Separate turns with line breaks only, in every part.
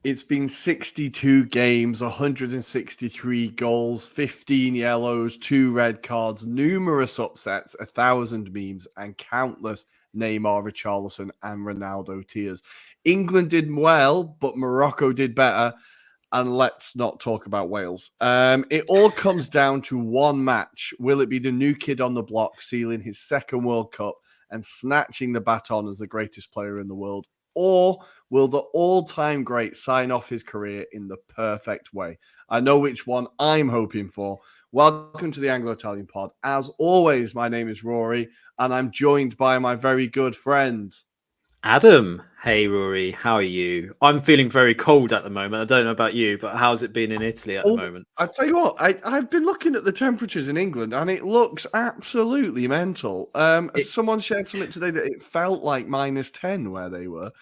It's been 62 games, 163 goals, 15 yellows, 2 red cards, numerous upsets, 1,000 memes, and countless Neymar, Richarlison, and Ronaldo tears. England did well, but Morocco did better. And let's not talk about Wales. It all comes down to one match. Will it be the new kid on the block sealing his second World Cup and snatching the baton as the greatest player in the world? Or will the all-time great sign off his career in the perfect way? I know which one I'm hoping for. Welcome to the Anglo-Italian pod. As always, my name is Ruairi, and I'm joined by my very good friend,
Adam. Hey, Rory, how are you? I'm feeling very cold at the moment. I don't know about you, but how's it been in Italy at the moment?
I tell you what, I've been looking at the temperatures in England, and it looks absolutely mental. Someone shared something today that it felt like -10 where they were.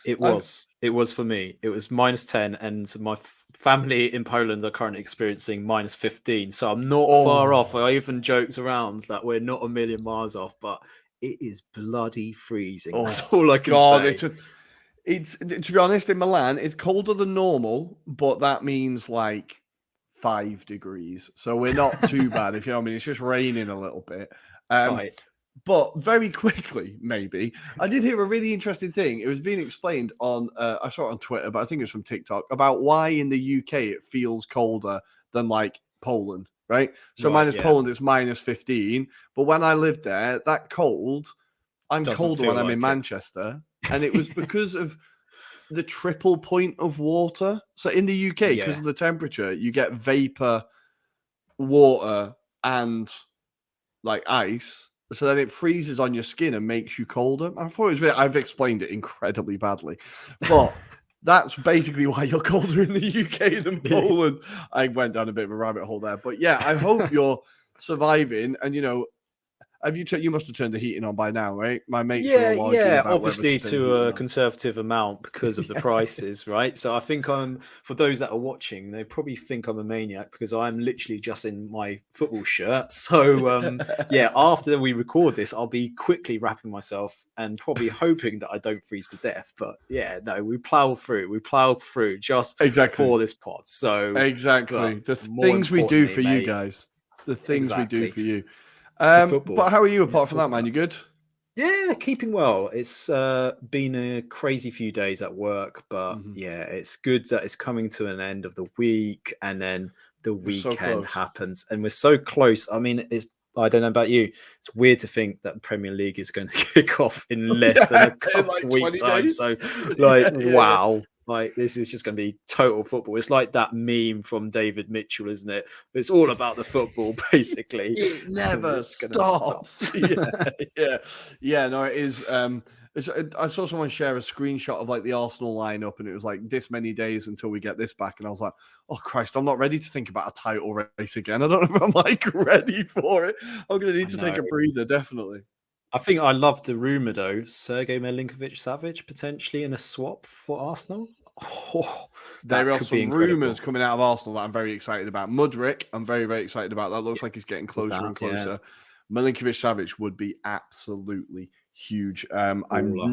It was for me. It was -10, and my family in Poland are currently experiencing -15. So I'm not far off. I even joked around that we're not a million miles off, but it is bloody freezing. That's all I can say.
It's to be honest, in Milan, it's colder than normal, but that means like 5 degrees. So we're not too bad, if you know what I mean. It's just raining a little bit.
Right.
But very quickly, maybe, I did hear a really interesting thing. It was being explained on, I saw it on Twitter, but I think it was from TikTok, about why in the UK it feels colder than like Poland, right? So Poland, it's -15. But when I lived there, that cold, I'm colder when I'm in Manchester. And it was because of the triple point of water. So in the UK, because of the temperature, you get vapor, water, and like ice. So then it freezes on your skin and makes you colder. I thought it was I've explained it incredibly badly. But that's basically why you're colder in the UK than Poland. I went down a bit of a rabbit hole there. But yeah, I hope you're surviving. And, you know, you must have turned the heating on by now, right? My mates are all arguing about
obviously to a conservative amount because of the prices, right? So I think for those that are watching, they probably think I'm a maniac because I'm literally just in my football shirt. So after we record this, I'll be quickly wrapping myself and probably hoping that I don't freeze to death. But yeah, no, we plow through just for this pod. So
the things we do for you guys, the things we do for you. But how are you apart from that, man? You good?
Yeah, keeping well. It's been a crazy few days at work, but yeah, it's good that it's coming to an end of the week and then the weekend happens and we're so close. I mean, I don't know about you. It's weird to think that the Premier League is going to kick off in less than a couple of weeks' time. So wow. Like, this is just going to be total football. It's like that meme from David Mitchell, isn't it? It's all about the football, basically.
It never stops. Yeah, no, it is. I saw someone share a screenshot of like the Arsenal lineup, and it was like this many days until we get this back. And I was like, oh, Christ, I'm not ready to think about a title race again. I don't know if I'm like ready for it. I'm going to need to take a breather, definitely.
I think I love the rumour, though. Sergej Milinkovic-Savic potentially in a swap for Arsenal.
There are some rumours coming out of Arsenal that I'm very excited about. Mudryk, I'm very, very excited about. That looks like he's getting closer and closer. Yeah. Milinkovic-Savic would be absolutely huge. I'm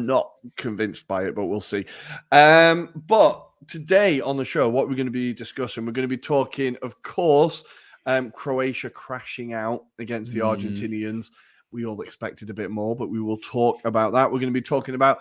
not convinced by it, but we'll see. But today on the show, what we're going to be discussing, we're going to be talking, of course, Croatia crashing out against the Argentinians. We all expected a bit more, but we will talk about that. We're going to be talking about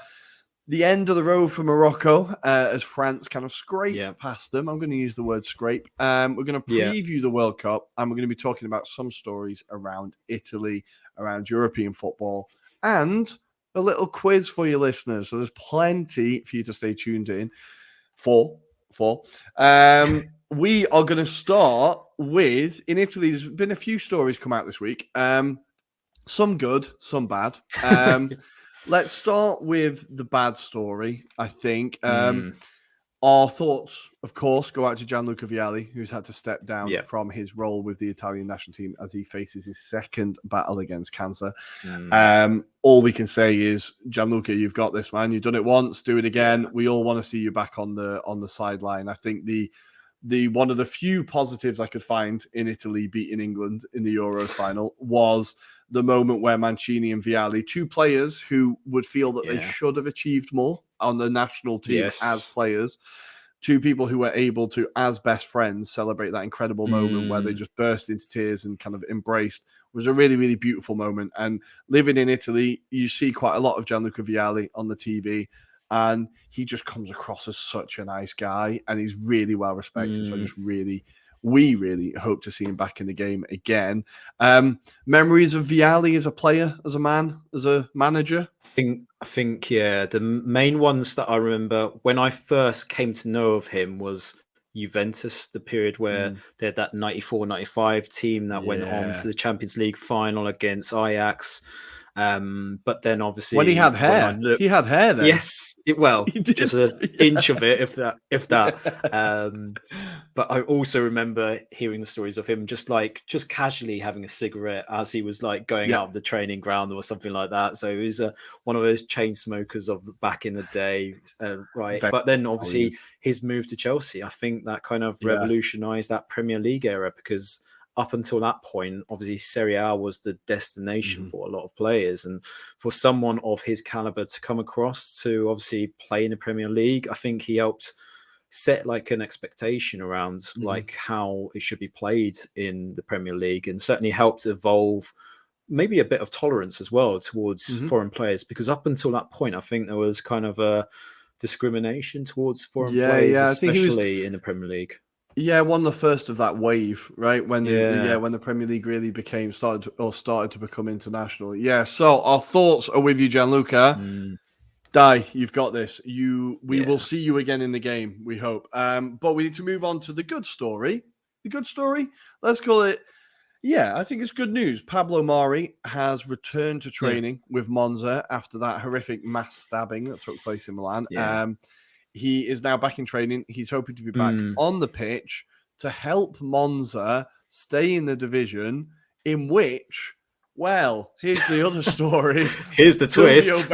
the end of the road for Morocco as France kind of scrape past them. I'm going to use the word scrape. We're going to preview the World Cup, and we're going to be talking about some stories around Italy, around European football, and a little quiz for your listeners. So there's plenty for you to stay tuned in for. We are going to start with, in Italy, there's been a few stories come out this week. Some good, some bad. Let's start with the bad story, I think. Our thoughts, of course, go out to Gianluca Vialli, who's had to step down from his role with the Italian national team as he faces his second battle against cancer. All we can say is, Gianluca, you've got this, man. You've done it once, do it again. We all want to see you back on the sideline. I think the one of the few positives I could find in Italy beating England in the Euros final was the moment where Mancini and Vialli, two players who would feel that they should have achieved more on the national team as players, two people who were able to, as best friends, celebrate that incredible moment where they just burst into tears and kind of embraced, was a really, really beautiful moment. And living in Italy, you see quite a lot of Gianluca Vialli on the TV, and he just comes across as such a nice guy, and he's really well respected. So we really hope to see him back in the game again. Memories of Vialli as a player, as a man, as a manager?
I think, the main ones that I remember when I first came to know of him was Juventus, the period where they had that 94-95 team that went on to the Champions League final against Ajax. But then obviously
when he had hair, he had hair then.
Yes, just an inch of it, if that. But I also remember hearing the stories of him just casually having a cigarette as he was like going out of the training ground or something like that. So he was one of those chain smokers of back in the day, right? But then obviously his move to Chelsea, I think that kind of revolutionized that Premier League era, because up until that point, obviously Serie A was the destination for a lot of players, and for someone of his caliber to come across to obviously play in the Premier League, I think he helped set like an expectation around like how it should be played in the Premier League, and certainly helped evolve maybe a bit of tolerance as well towards foreign players, because up until that point, I think there was kind of a discrimination towards foreign players, especially in the Premier League.
Yeah, one of the first of that wave, right? When the Premier League really started to become international. Yeah, so our thoughts are with you, Gianluca. Dai, you've got this. We will see you again in the game, we hope. But we need to move on to the good story. The good story? Let's call it. Yeah, I think it's good news. Pablo Mari has returned to training with Monza after that horrific mass stabbing that took place in Milan. He is now back in training. He's hoping to be back on the pitch to help Monza stay in the division, in which, well, here's the other story.
Here's the twist.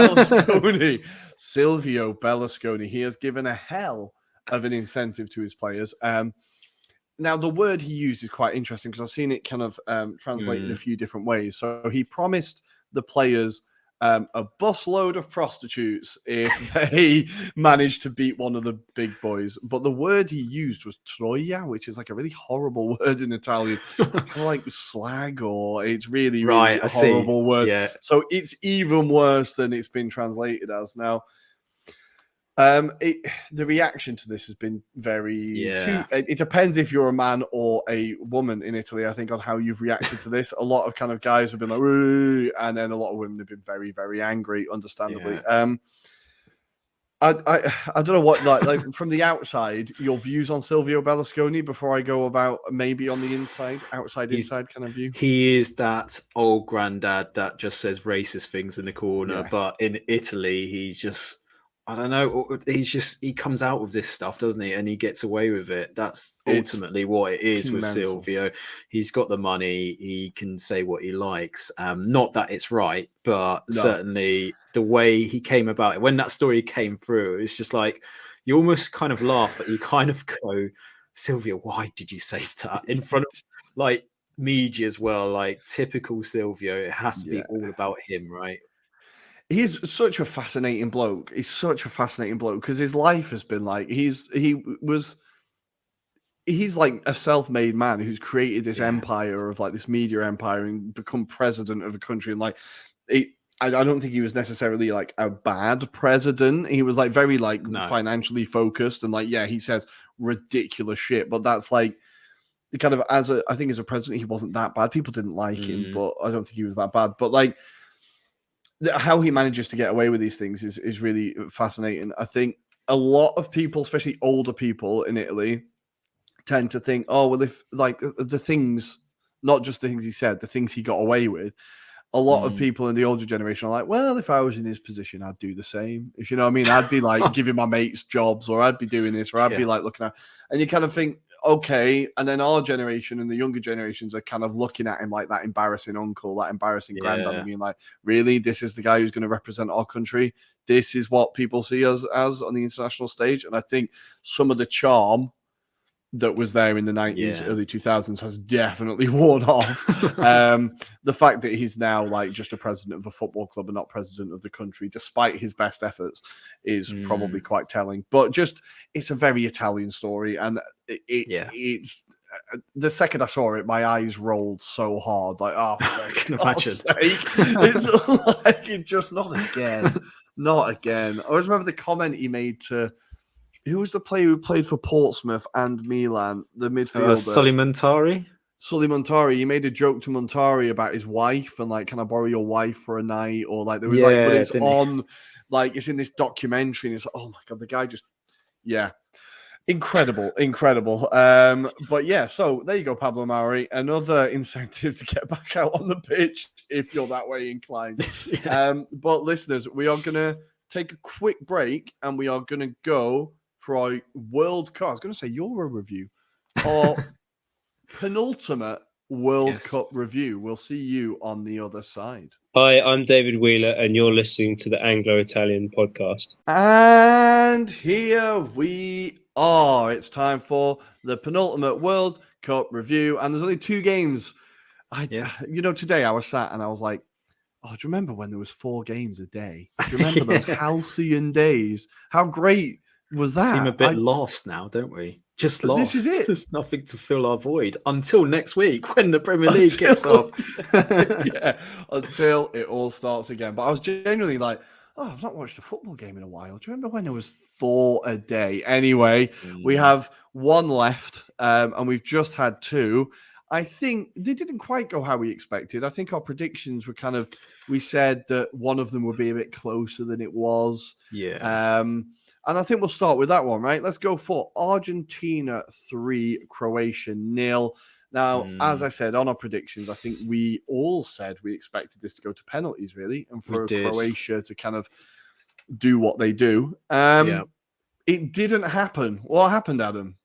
Silvio Berlusconi. He has given a hell of an incentive to his players. Now, the word he used is quite interesting because I've seen it kind of translated in a few different ways. So he promised the players a busload of prostitutes if they managed to beat one of the big boys. But the word he used was troia, which is like a really horrible word in Italian, kind of like slag, or it's really, really a horrible word. Yeah. So it's even worse than it's been translated as now. The reaction to this has been very. It depends if you're a man or a woman in Italy, I think, on how you've reacted to this. A lot of kind of guys have been like, "Ooh," and then a lot of women have been very, very angry, understandably. I don't know what like from the outside, your views on Silvio Berlusconi before I go about maybe on the inside kind of view.
He is that old granddad that just says racist things in the corner, but in Italy, he's just. I don't know. He comes out with this stuff, doesn't he? And he gets away with it. That's ultimately what it is with Silvio. He's got the money. He can say what he likes. Not that it's right, but certainly the way he came about it. When that story came through, it's just like you almost kind of laugh, but you kind of go, Silvio, why did you say that in front of like media as well? Like typical Silvio. It has to be all about him, right?
He's such a fascinating bloke. He's such a fascinating bloke because his life has been like he was he's like a self-made man who's created this empire of like this media empire and become president of a country. And like, I don't think he was necessarily like a bad president. He was like very like financially focused and like, yeah, he says ridiculous shit, but that's like kind of I think as a president, he wasn't that bad. People didn't like him, but I don't think he was that bad. But like how he manages to get away with these things is really fascinating. I think a lot of people, especially older people in Italy, tend to think, oh, well, if like the things, not just the things he said, the things he got away with, a lot of people in the older generation are like, well, if I was in his position, I'd do the same. If you know what I mean, I'd be like giving my mates jobs, or I'd be doing this, or I'd be like looking at, and you kind of think, okay. And then our generation and the younger generations are kind of looking at him like that embarrassing uncle, that embarrassing granddad, and being like, really, this is the guy who's going to represent our country. This is what people see us as on the international stage. And I think some of the charm that was there in the 90s, early 2000s has definitely worn off. The fact that he's now like just a president of a football club and not president of the country, despite his best efforts, is probably quite telling. But just, it's a very Italian story. And it's the second I saw it, my eyes rolled so hard. Like, oh, I can imagine. It's like, it just, not again. Not again. I always remember the comment he made to, who was the player who played for Portsmouth and Milan? The midfielder.
Sully Montari.
Sully Montari. He made a joke to Montari about his wife and like, can I borrow your wife for a night? Or like, there was like, but it's on, like, it's in this documentary and it's like, oh my God, the guy just, incredible. But yeah, so there you go, Pablo Mauri. Another incentive to get back out on the pitch if you're that way inclined. But listeners, we are going to take a quick break and we are going to go for our World Cup. I was going to say Euro review or penultimate World Cup review. We'll see you on the other side.
Hi, I'm David Wheeler, and you're listening to the Anglo-Italian podcast.
And here we are. It's time for the penultimate World Cup review. And there's only 2 games. Today I was sat and I was like, oh, do you remember when there was 4 games a day? Do you remember those halcyon days? How great was that?
Seem a bit lost now, don't we? Just lost.
This is it.
There's nothing to fill our void until next week when the Premier League kicks off.
Until it all starts again. But I was genuinely like, oh, I've not watched a football game in a while. Do you remember when there was 4 a day? Anyway, we have 1 left, and we've just had 2. I think they didn't quite go how we expected. I think our predictions were kind of, we said that one of them would be a bit closer than it was. And I think we'll start with that one, right? Let's go for Argentina 3, Croatia 0. Now, as I said on our predictions, I think we all said we expected this to go to penalties, really, and for Croatia to kind of do what they do. It didn't happen. What happened, Adam?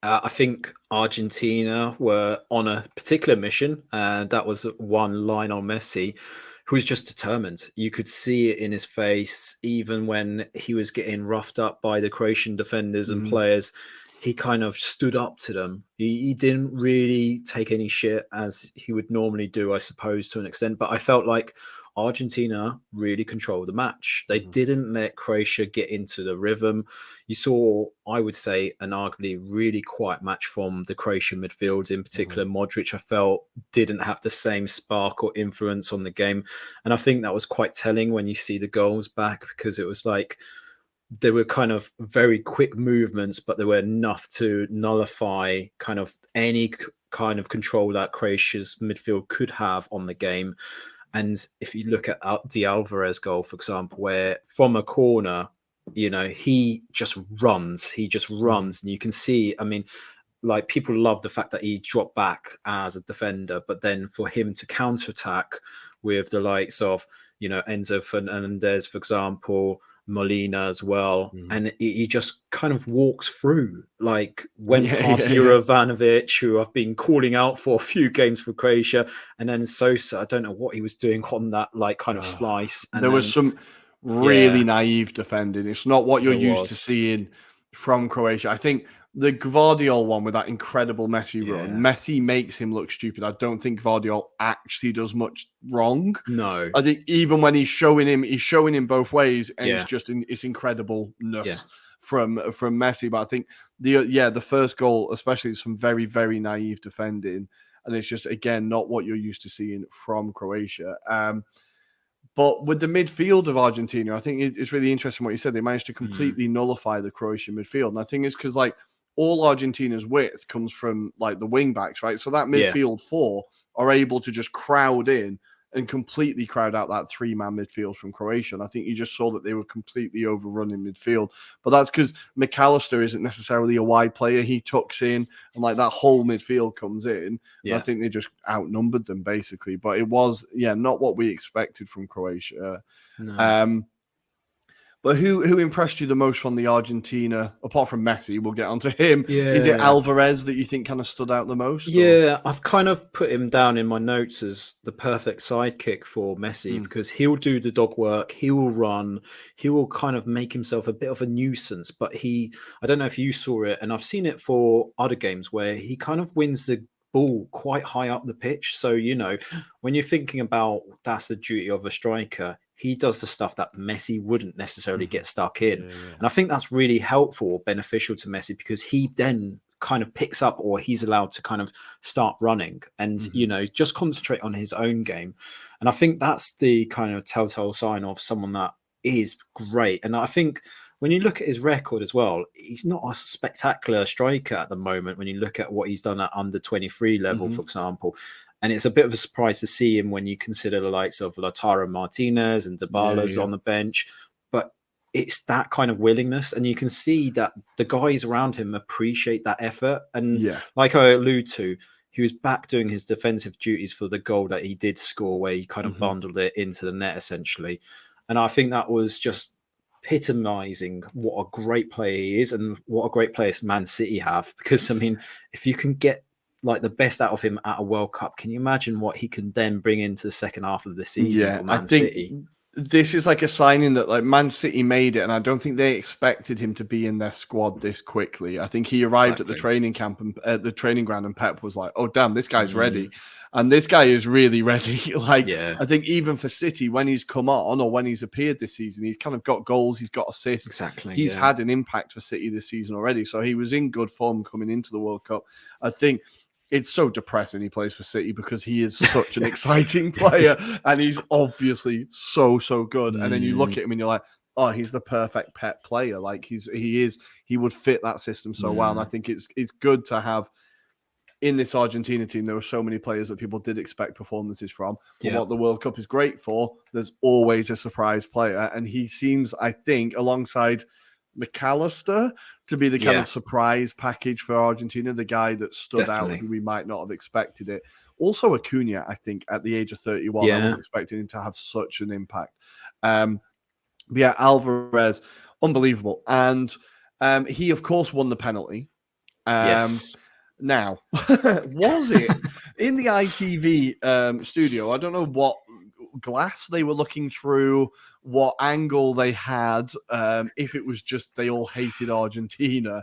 I think Argentina were on a particular mission, and that was one Lionel Messi, who was just determined. You could see it in his face, even when he was getting roughed up by the Croatian defenders and players. He kind of stood up to them. He didn't really take any shit as he would normally do, I suppose, to an extent. But I felt like Argentina really controlled the match. They didn't let Croatia get into the rhythm. You saw, I would say, an arguably really quiet match from the Croatian midfield. In particular, Modric, I felt, didn't have the same spark or influence on the game. And I think that was quite telling when you see the goals back, because it was like, they were kind of very quick movements, but they were enough to nullify kind of any kind of control that Croatia's midfield could have on the game. And if you look at the Alvarez goal, for example, where from a corner, he just runs. And you can see, I mean, like, people love the fact that he dropped back as a defender, but then for him to counterattack with the likes of, Enzo Fernandez, for example, Molina as well, and he just kind of walks through, like went past Juranovic, who I've been calling out for a few games for Croatia, and then Sosa. I don't know what he was doing on that kind of slice. And
there was some really naive defending. It's not what you're used to seeing from Croatia. I think the Gvardiol one with that incredible Messi run, Messi makes him look stupid. I don't think Gvardiol actually does much wrong.
No.
I think even when he's showing him both ways, and it's just it's incredibleness from Messi. But I think the first goal, especially some very, very naive defending, and it's just again not what you're used to seeing from Croatia. But with the midfield of Argentina, I think it's really interesting what you said. They managed to completely nullify the Croatian midfield. And I think it's because like all Argentina's width comes from like the wing backs, right? So that midfield four are able to just crowd in and completely crowd out that three-man midfield from Croatia. And I think you just saw that they were completely overrun in midfield. But that's because McAllister isn't necessarily a wide player. He tucks in and like that whole midfield comes in. Yeah. I think they just outnumbered them basically. But it was, not what we expected from Croatia. No. But who impressed you the most from the Argentina, apart from Messi? We'll get onto him. Yeah. Is it Alvarez that you think kind of stood out the most?
Yeah, I've kind of put him down in my notes as the perfect sidekick for Messi because he'll do the dog work, he will run, he will kind of make himself a bit of a nuisance. But I don't know if you saw it, and I've seen it for other games where he kind of wins the ball quite high up the pitch. So, when you're thinking about that's the duty of a striker, he does the stuff that Messi wouldn't necessarily get stuck in. Yeah. And I think that's really helpful or beneficial to Messi because he then kind of picks up or he's allowed to kind of start running and, just concentrate on his own game. And I think that's the kind of telltale sign of someone that is great. And I think when you look at his record as well, he's not a spectacular striker at the moment when you look at what he's done at under 23 level, for example. And it's a bit of a surprise to see him when you consider the likes of Lautaro Martinez and Dybala's on the bench. But it's that kind of willingness. And you can see that the guys around him appreciate that effort. And like I allude to, he was back doing his defensive duties for the goal that he did score, where he kind of bundled it into the net, essentially. And I think that was just epitomizing what a great player he is and what a great player Man City have. Because, I mean, if you can get like the best out of him at a World Cup, can you imagine what he can then bring into the second half of the season for Man City?
This is like a signing that like Man City made it, and I don't think they expected him to be in their squad this quickly. I think he arrived at the training camp and at the training ground, and Pep was like, "Oh damn, this guy's ready," and this guy is really ready. I think even for City, when he's come on or when he's appeared this season, he's kind of got goals, he's got assists.
Exactly,
he's had an impact for City this season already, so he was in good form coming into the World Cup. I think. It's so depressing he plays for City because he is such an exciting player and he's obviously so good. And then you look at him and you're like, oh, he's the perfect Pep player. Like he would fit that system so well. And I think it's good to have in this Argentina team. There were so many players that people did expect performances from. But what the World Cup is great for, there's always a surprise player. And he seems, I think, alongside McAllister to be the kind of surprise package for Argentina, the guy that stood out who we might not have expected it. Also Acuna, I think, at the age of 31, I was expecting him to have such an impact. Alvarez, unbelievable. And he, of course, won the penalty. Now, was it in the ITV studio? I don't know what glass they were looking through, what angle they had, if it was just they all hated Argentina.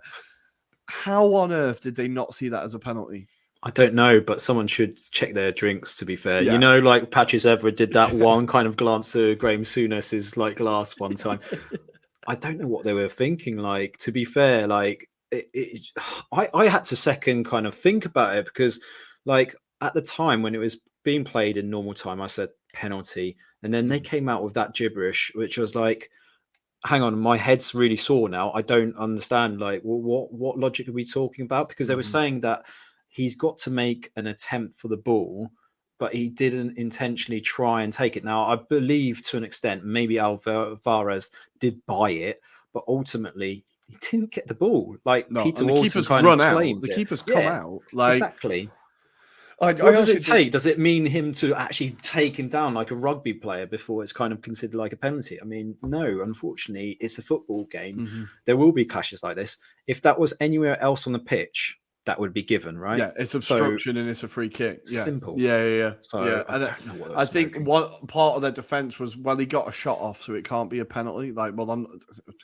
How on earth did they not see that as a penalty?
I don't know, but someone should check their drinks, to be fair. Like Patrice Evra did that one kind of glance to Graham Souness's like glass one time. I don't know what they were thinking. Like, to be fair, like I had to second kind of think about it because like at the time when it was being played in normal time, I said penalty. And then they came out with that gibberish, which was like, hang on, my head's really sore now. I don't understand. Like, what logic are we talking about? Because they were saying that he's got to make an attempt for the ball, but he didn't intentionally try and take it. Now, I believe to an extent, maybe Alvarez did buy it, but ultimately he didn't get the ball. Like,
no,
Peter
the
Walton
keeper's run out. The keeper's come out. Like,
exactly. What does it take? Does it mean him to actually take him down like a rugby player before it's kind of considered like a penalty? I mean, no, unfortunately, it's a football game. There will be clashes like this. If that was anywhere else on the pitch, that would be given, right?
Yeah, it's obstruction and it's a free kick. Yeah.
Simple.
Yeah.
So I don't know what
I think one part of their defense was, well, he got a shot off, so it can't be a penalty. Like, well,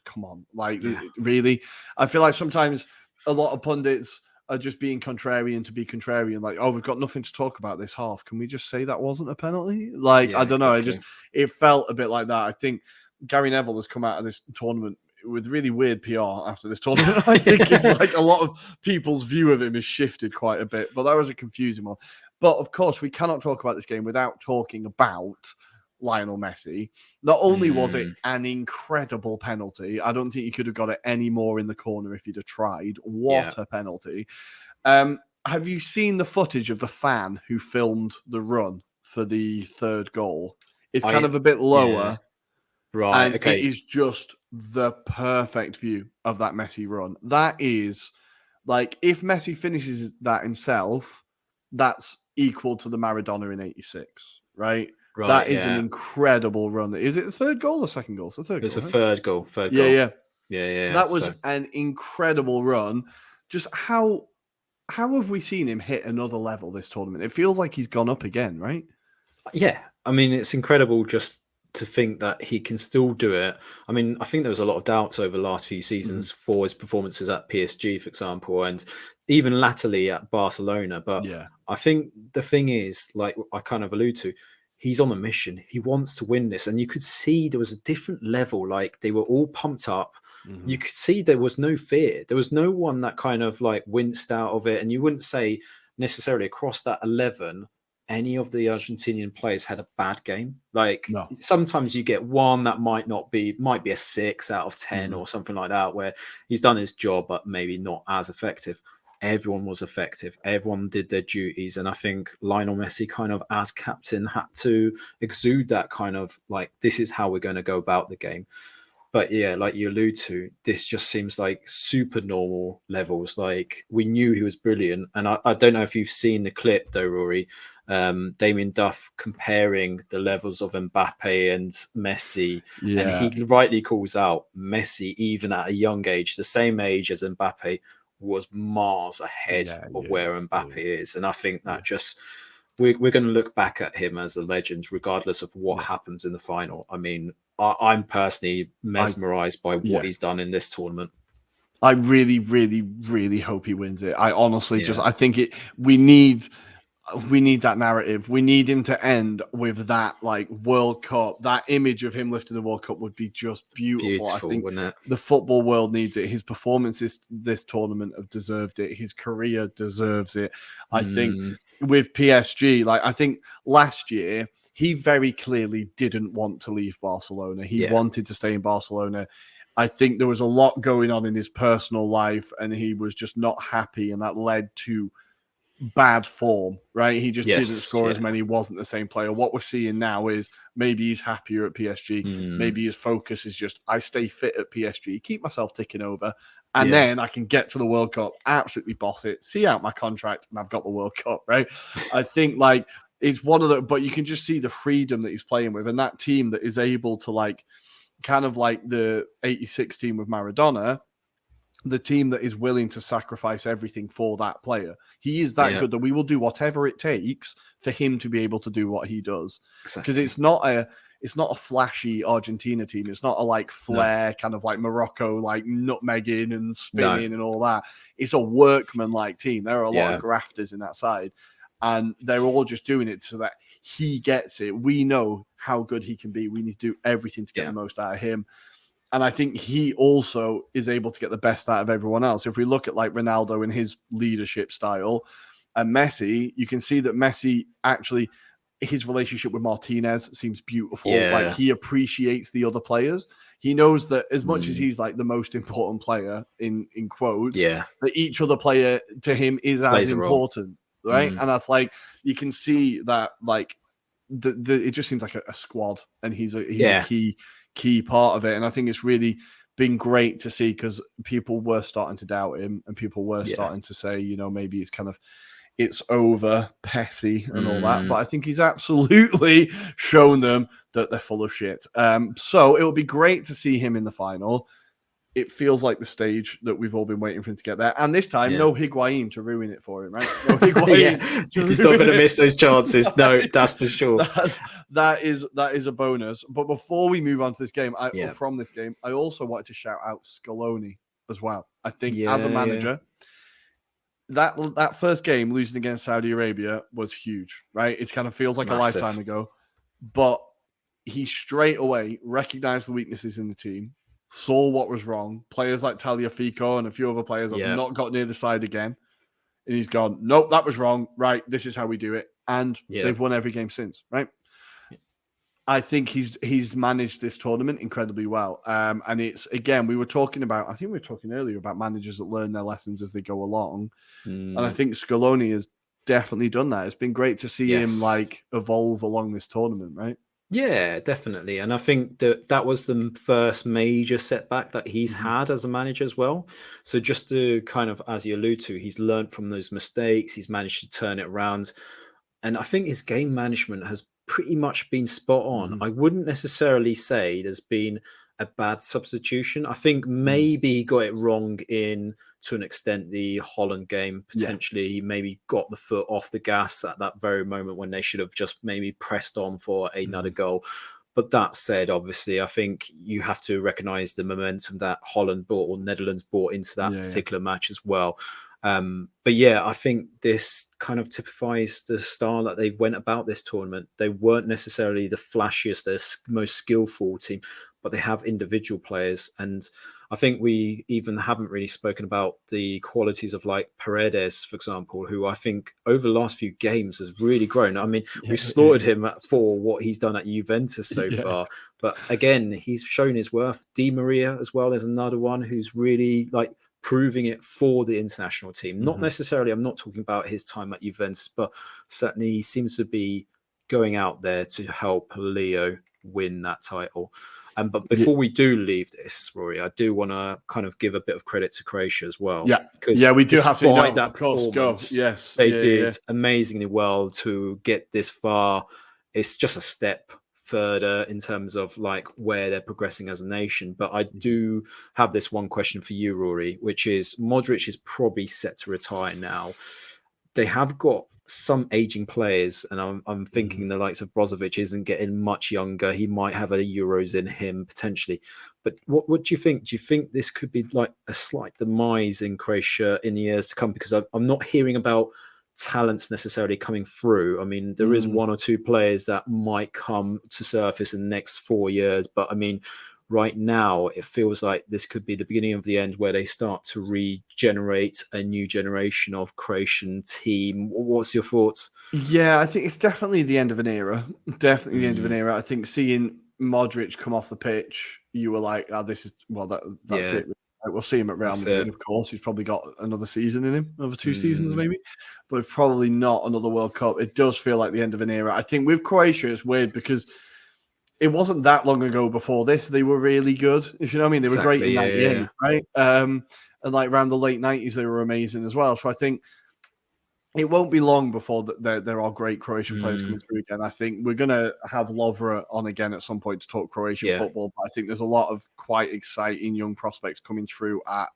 come on. Like, really? I feel like sometimes a lot of pundits are just being contrarian to be contrarian. Like, oh, we've got nothing to talk about this half. Can we just say that wasn't a penalty? Like, I don't know. It felt a bit like that. I think Gary Neville has come out of this tournament with really weird PR after this tournament. I think it's like a lot of people's view of him has shifted quite a bit, but that was a confusing one. But of course, we cannot talk about this game without talking about Lionel Messi. Not only was it an incredible penalty, I don't think he could have got it any more in the corner if he'd have tried. What a penalty. Have you seen the footage of the fan who filmed the run for the third goal? It's kind of a bit lower.
Right.
And it is just the perfect view of that Messi run. That is like, if Messi finishes that himself, that's equal to the Maradona in 86, right? That is an incredible run. Is it the third goal or second goal? It's the third goal.
It's a third goal.
Yeah. That was
so
an incredible run. Just how have we seen him hit another level this tournament? It feels like he's gone up again, right?
Yeah. I mean, it's incredible just to think that he can still do it. I mean, I think there was a lot of doubts over the last few seasons for his performances at PSG, for example, and even latterly at Barcelona. But I think the thing is, like I kind of allude to, he's on a mission. He wants to win this. And you could see there was a different level. Like they were all pumped up. You could see there was no fear. There was no one that kind of like winced out of it. And you wouldn't say necessarily across that 11, any of the Argentinian players had a bad game. Like sometimes you get one that might be a 6 out of 10 or something like that, where he's done his job, but maybe not as effective. Everyone was effective. Everyone did their duties. And I think Lionel Messi kind of, as captain, had to exude that kind of like, this is how we're going to go about the game. But yeah, like you allude to, this just seems like super normal levels. Like we knew he was brilliant. And I don't know if you've seen the clip though, Ruairi, Damien Duff comparing the levels of Mbappe and Messi. And he rightly calls out Messi, even at a young age, the same age as Mbappe, was miles ahead of where Mbappe is. And I think that just, we're going to look back at him as a legend, regardless of what happens in the final. I mean, I'm personally mesmerized by what he's done in this tournament.
I really, really, really hope he wins it. I honestly I think we need that narrative. We need him to end with that like World Cup. That image of him lifting the World Cup would be just beautiful. I think
wouldn't it?
The football world needs it. His performances this tournament have deserved it. His career deserves it. I think with PSG, like I think last year, he very clearly didn't want to leave Barcelona. He wanted to stay in Barcelona. I think there was a lot going on in his personal life and he was just not happy, and that led to bad form, right? He just didn't score as many, wasn't the same player. What we're seeing now is maybe he's happier at PSG. Maybe his focus is just, I stay fit at PSG, keep myself ticking over, and then I can get to the World Cup, absolutely boss it, see out my contract, and I've got the World Cup, right? I think like it's one of the, but you can just see the freedom that he's playing with, and that team that is able to like, kind of like the 86 team with Maradona, the team that is willing to sacrifice everything for that player. He is that good that we will do whatever it takes for him to be able to do what he does. Because it's not a flashy Argentina team. It's not a like flair kind of like Morocco, like nutmegging and spinning and all that. It's a workman-like team. There are a lot of grafters in that side, and they're all just doing it so that he gets it. We know how good he can be. We need to do everything to get the most out of him. And I think he also is able to get the best out of everyone else. If we look at like Ronaldo and his leadership style and Messi, you can see that Messi actually, his relationship with Martinez seems beautiful. Like he appreciates the other players. He knows that as much as he's like the most important player in quotes, that each other player to him is as important, right? And that's like, you can see that like it just seems like a squad, and he's a key part of it. And I think it's really been great to see, because people were starting to doubt him and people were starting to say, you know, maybe it's over Pessi and all that. But I think he's absolutely shown them that they're full of shit. So it'll be great to see him in the final. It feels like the stage that we've all been waiting for him to get there. And this time, no Higuain to ruin it for him, right? No Higuain.
He's not going to miss those chances. No, that's for sure.
That is a bonus. But before we move on to this game, from this game, I also wanted to shout out Scaloni as well. I think as a manager, that first game losing against Saudi Arabia was huge, right? It kind of feels like
massive.
A lifetime ago. But he straight away recognized the weaknesses in the team, saw what was wrong. Players like Tagliafico and a few other players have not got near the side again. And he's gone, nope, that was wrong. Right, this is how we do it. And they've won every game since, right? I think he's managed this tournament incredibly well. And it's, again, I think we were talking earlier about managers that learn their lessons as they go along. And I think Scaloni has definitely done that. It's been great to see him like evolve along this tournament, right?
Yeah, definitely. And I think that was the first major setback that he's had as a manager as well. So just to kind of, as you allude to, he's learned from those mistakes. He's managed to turn it around. And I think his game management has pretty much been spot on. I wouldn't necessarily say there's been a bad substitution. I think maybe he got it wrong to an extent, the Holland game. Potentially, he maybe got the foot off the gas at that very moment when they should have just maybe pressed on for another goal. But that said, obviously, I think you have to recognise the momentum that Holland brought or Netherlands brought into that particular match as well. But yeah, I think this kind of typifies the style that they've went about this tournament. They weren't necessarily the flashiest, the most skillful team, but they have individual players. And I think we even haven't really spoken about the qualities of like Paredes, for example, who I think over the last few games has really grown. I mean, we've slaughtered him for what he's done at Juventus so far. But again, he's shown his worth. Di Maria as well is another one who's really like proving it for the international team. Not necessarily, I'm not talking about his time at Juventus, but certainly he seems to be going out there to help Leo win that title. But before we do leave this, Rory, I do want to kind of give a bit of credit to Croatia as well.
Yeah, we do have to. No,
that
of course, go. Yes,
they did amazingly well to get this far. It's just a step further in terms of like where they're progressing as a nation. But I do have this one question for you, Rory, which is Modric is probably set to retire now. They have got some aging players, and I'm thinking the likes of Brozovic isn't getting much younger. He might have a Euros in him potentially. But what do you think? Do you think this could be like a slight demise in Croatia in the years to come? Because I'm not hearing about talents necessarily coming through. I mean, there is one or two players that might come to surface in the next 4 years. But I mean, right now, it feels like this could be the beginning of the end where they start to regenerate a new generation of Croatian team. What's your thoughts?
Yeah, I think it's definitely the end of an era. Definitely the end of an era. I think seeing Modric come off the pitch, you were like, oh, that's it. We'll see him at Real Madrid, of course. He's probably got another season in him, another 2 seasons maybe, but probably not another World Cup. It does feel like the end of an era. I think with Croatia, it's weird because it wasn't that long ago before this. They were really good, if you know what I mean. They were great in 98, right? And like around the late 90s, they were amazing as well. So I think it won't be long before there are great Croatian players coming through again. I think we're going to have Lovra on again at some point to talk Croatian football. But I think there's a lot of quite exciting young prospects coming through at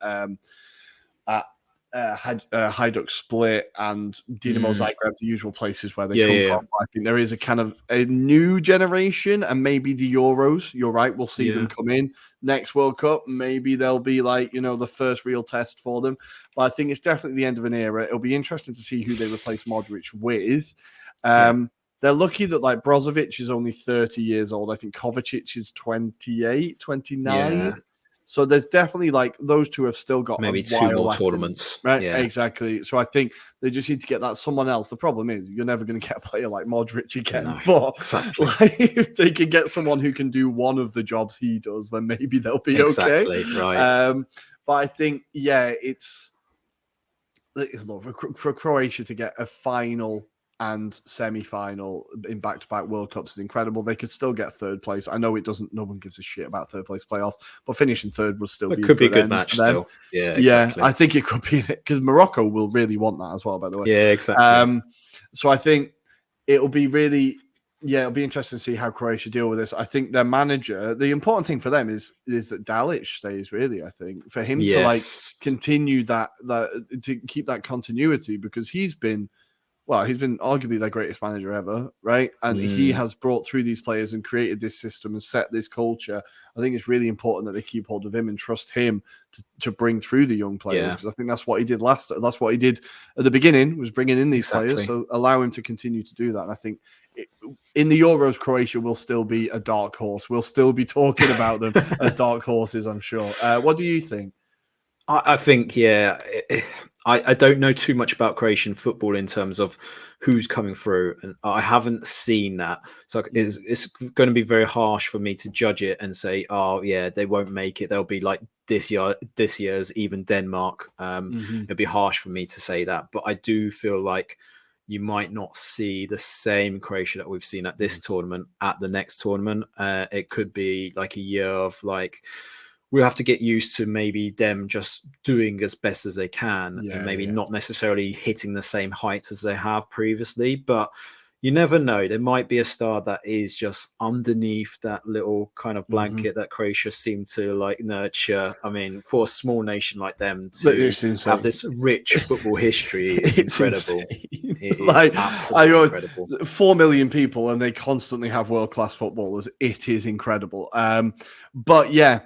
Hajduk Split and Dinamo Zagreb, the usual places where they come from. I think there is a kind of a new generation, and maybe the Euros, you're right, we'll see them come in next World Cup. Maybe they'll be like, the first real test for them. But I think it's definitely the end of an era. It'll be interesting to see who they replace Modric with. They're lucky that like Brozovic is only 30 years old. I think Kovacic is 28, 29. Yeah. So there's definitely like those two have still got
maybe 2 more tournaments.
Right, exactly. So I think they just need to get that someone else. The problem is you're never going to get a player like Modric again. No,
but exactly.
Like, if they can get someone who can do one of the jobs he does, then maybe they'll be okay.
Right.
But I think, it's for Croatia to get a final and semi-final in back-to-back World Cups is incredible. They could still get third place. I know no one gives a shit about third place playoffs, but finishing third would still be
a good match still. Yeah, exactly.
I think it could be because Morocco will really want that as well, by the way.
Yeah, exactly.
So I think it'll be really, it'll be interesting to see how Croatia deal with this. I think their manager, the important thing for them is that Dalic stays, really, I think, for him to like continue that to keep that continuity, because he's been arguably their greatest manager ever, right? And he has brought through these players and created this system and set this culture. I think it's really important that they keep hold of him and trust him to bring through the young players, because I think that's what he did that's what he did at the beginning, was bringing in these players. So allow him to continue to do that. And I think in the Euros, Croatia will still be a dark horse. We'll still be talking about them as dark horses, I'm sure. What do you think?
I think, yeah, I don't know too much about Croatian football in terms of who's coming through, and I haven't seen that. So it's going to be very harsh for me to judge it and say, oh, yeah, they won't make it. They'll be like this year's even Denmark. It'd be harsh for me to say that. But I do feel like you might not see the same Croatia that we've seen at this tournament at the next tournament. It could be like a year of like, we'll have to get used to maybe them just doing as best as they can and maybe not necessarily hitting the same heights as they have previously. But you never know. There might be a star that is just underneath that little kind of blanket that Croatia seem to like nurture. I mean, for a small nation like them to have this rich football history is incredible. It is absolutely incredible.
4 million people and they constantly have world-class footballers. It is incredible. But yeah,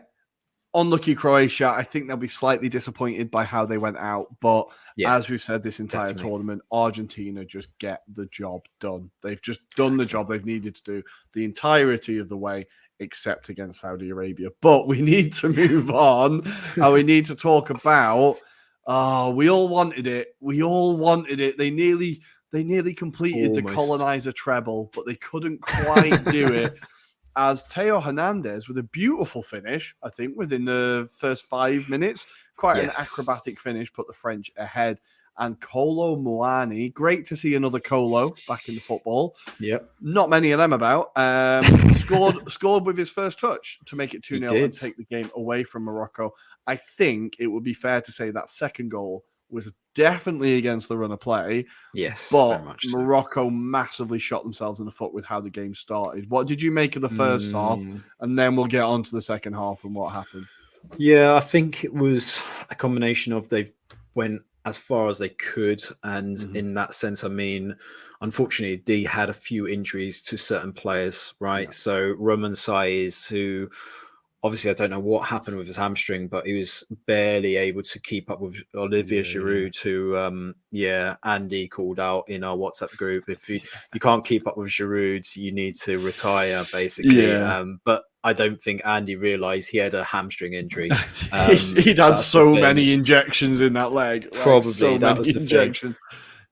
unlucky Croatia. I think they'll be slightly disappointed by how they went out. But as we've said this entire tournament, Argentina just get the job done. They've just done the job they've needed to do the entirety of the way, except against Saudi Arabia. But we need to move on and we need to talk about, we all wanted it. We all wanted it. They nearly completed the colonizer treble, but they couldn't quite do it. As Theo Hernandez, with a beautiful finish, I think, within the first 5 minutes, quite an acrobatic finish, put the French ahead. And Kolo Muani, great to see another Kolo back in the football.
Yep.
Not many of them about. Scored with his first touch to make it 2-0 and take the game away from Morocco. I think it would be fair to say that second goal was definitely against the run of play.
Yes,
but
very much so.
Morocco massively shot themselves in the foot with how the game started. What did you make of the first half? And then we'll get on to the second half and what happened.
Yeah, I think it was a combination of they went as far as they could. And in that sense, I mean, unfortunately, D had a few injuries to certain players, right? Yeah. So Roman Saiz, who... obviously, I don't know what happened with his hamstring, but he was barely able to keep up with Olivier Giroud, who, Andy called out in our WhatsApp group. If you can't keep up with Giroud, you need to retire, basically. Yeah. But I don't think Andy realised he had a hamstring injury.
He'd had so many injections in that leg.
Probably, so that was the injections.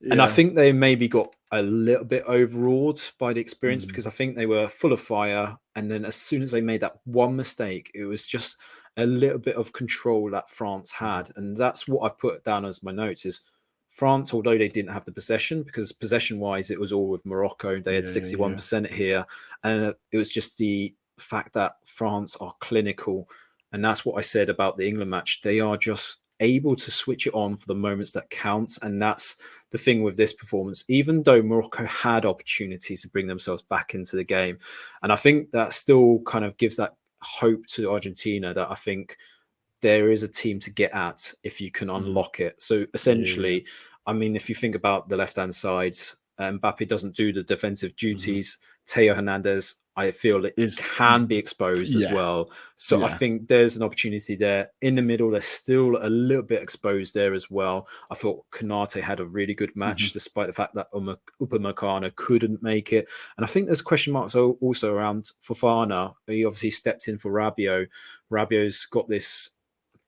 Yeah. And I think they maybe got a little bit overawed by the experience because I think they were full of fire. And then as soon as they made that one mistake, it was just a little bit of control that France had. And that's what I've put down as my notes is France, although they didn't have the possession, because possession-wise, it was all with Morocco. They had 61% here. And it was just the fact that France are clinical. And that's what I said about the England match. They are just able to switch it on for the moments that count. And that's the thing with this performance, even though Morocco had opportunities to bring themselves back into the game. And I think that still kind of gives that hope to Argentina that I think there is a team to get at if you can unlock it. So essentially, I mean, if you think about the left-hand side, Mbappe doesn't do the defensive duties. Theo Hernandez, I feel it can be exposed as well. So I think there's an opportunity there. In the middle, they're still a little bit exposed there as well. I thought Konate had a really good match, despite the fact that Upamecano couldn't make it. And I think there's question marks also around Fofana. He obviously stepped in for Rabiot. Rabiot's got this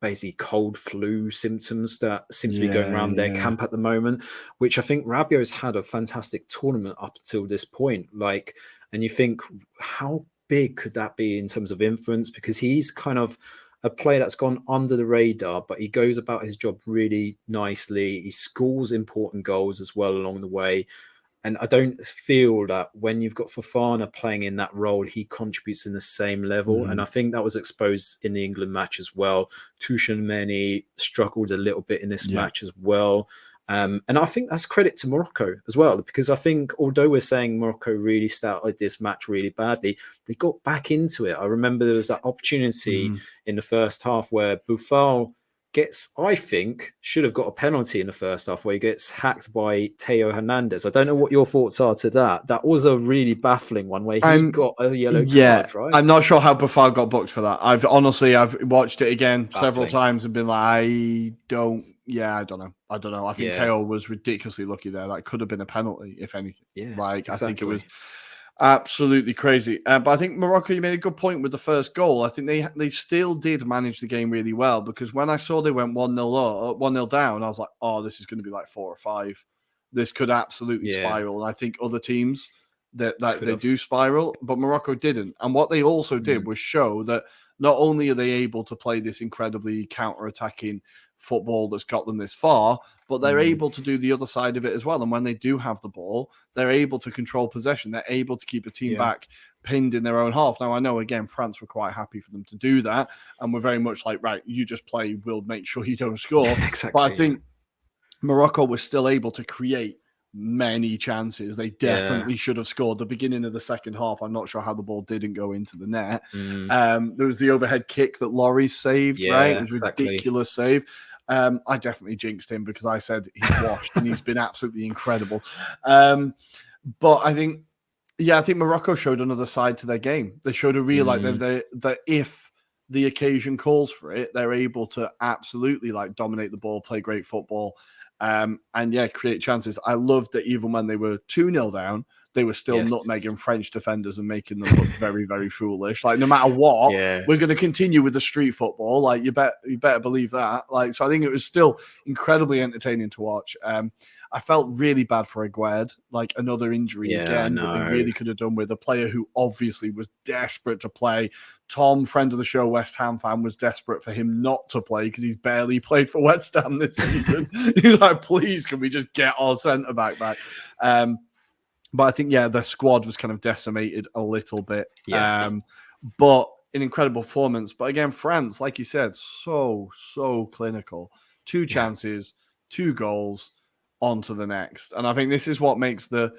basically cold flu symptoms that seem to be going around their camp at the moment, which I think Rabiot's had a fantastic tournament up until this point. Like, and you think, how big could that be in terms of influence? Because he's kind of a player that's gone under the radar, but he goes about his job really nicely. He scores important goals as well along the way. And I don't feel that when you've got Fofana playing in that role, he contributes in the same level. And I think that was exposed in the England match as well. Tchouameni struggled a little bit in this match as well. And I think that's credit to Morocco as well, because I think although we're saying Morocco really started this match really badly, they got back into it. I remember there was that opportunity in the first half where Boufal I think, should have got a penalty in the first half where he gets hacked by Theo Hernandez. I don't know what your thoughts are to that. That was a really baffling one where he got a yellow card, right?
I'm not sure how Boufal got booked for that. I've watched it again several times and been like, I don't know. I think Theo was ridiculously lucky there. That could have been a penalty, if anything.
Yeah,
I think it was. Absolutely crazy. But I think Morocco, you made a good point with the first goal. I think they still did manage the game really well, because when I saw they went 1-0 up, 1-0 down, I was like, oh, this is going to be like 4 or 5. This could absolutely spiral. And I think other teams that they do spiral, but Morocco didn't. And what they also did was show that not only are they able to play this incredibly counter-attacking football that's got them this far, but they're able to do the other side of it as well. And when they do have the ball, they're able to control possession. They're able to keep a team back pinned in their own half. Now, I know, again, France were quite happy for them to do that. And we're very much like, right, you just play, we'll make sure you don't score.
Exactly.
But I think Morocco was still able to create many chances. They definitely should have scored. The beginning of the second half, I'm not sure how the ball didn't go into the net. There was the overhead kick that Laurie saved, right? It was a ridiculous save. I definitely jinxed him because I said he's washed and he's been absolutely incredible. But I think Morocco showed another side to their game. They showed a real that if the occasion calls for it, they're able to absolutely dominate the ball, play great football, and create chances. I loved that even when they were 2-0 down, they were still nutmegging French defenders and making them look very, very foolish. No matter what, we're going to continue with the street football. You better believe that. So I think it was still incredibly entertaining to watch. I felt really bad for Aguerd, another injury again that they really could have done with a player who obviously was desperate to play. Tom, friend of the show, West Ham fan, was desperate for him not to play because he's barely played for West Ham this season. He's like, please, can we just get our centre back? But I think, the squad was kind of decimated a little bit. But an incredible performance. But again, France, like you said, so clinical. 2 chances, 2 goals, on to the next. And I think this is what makes the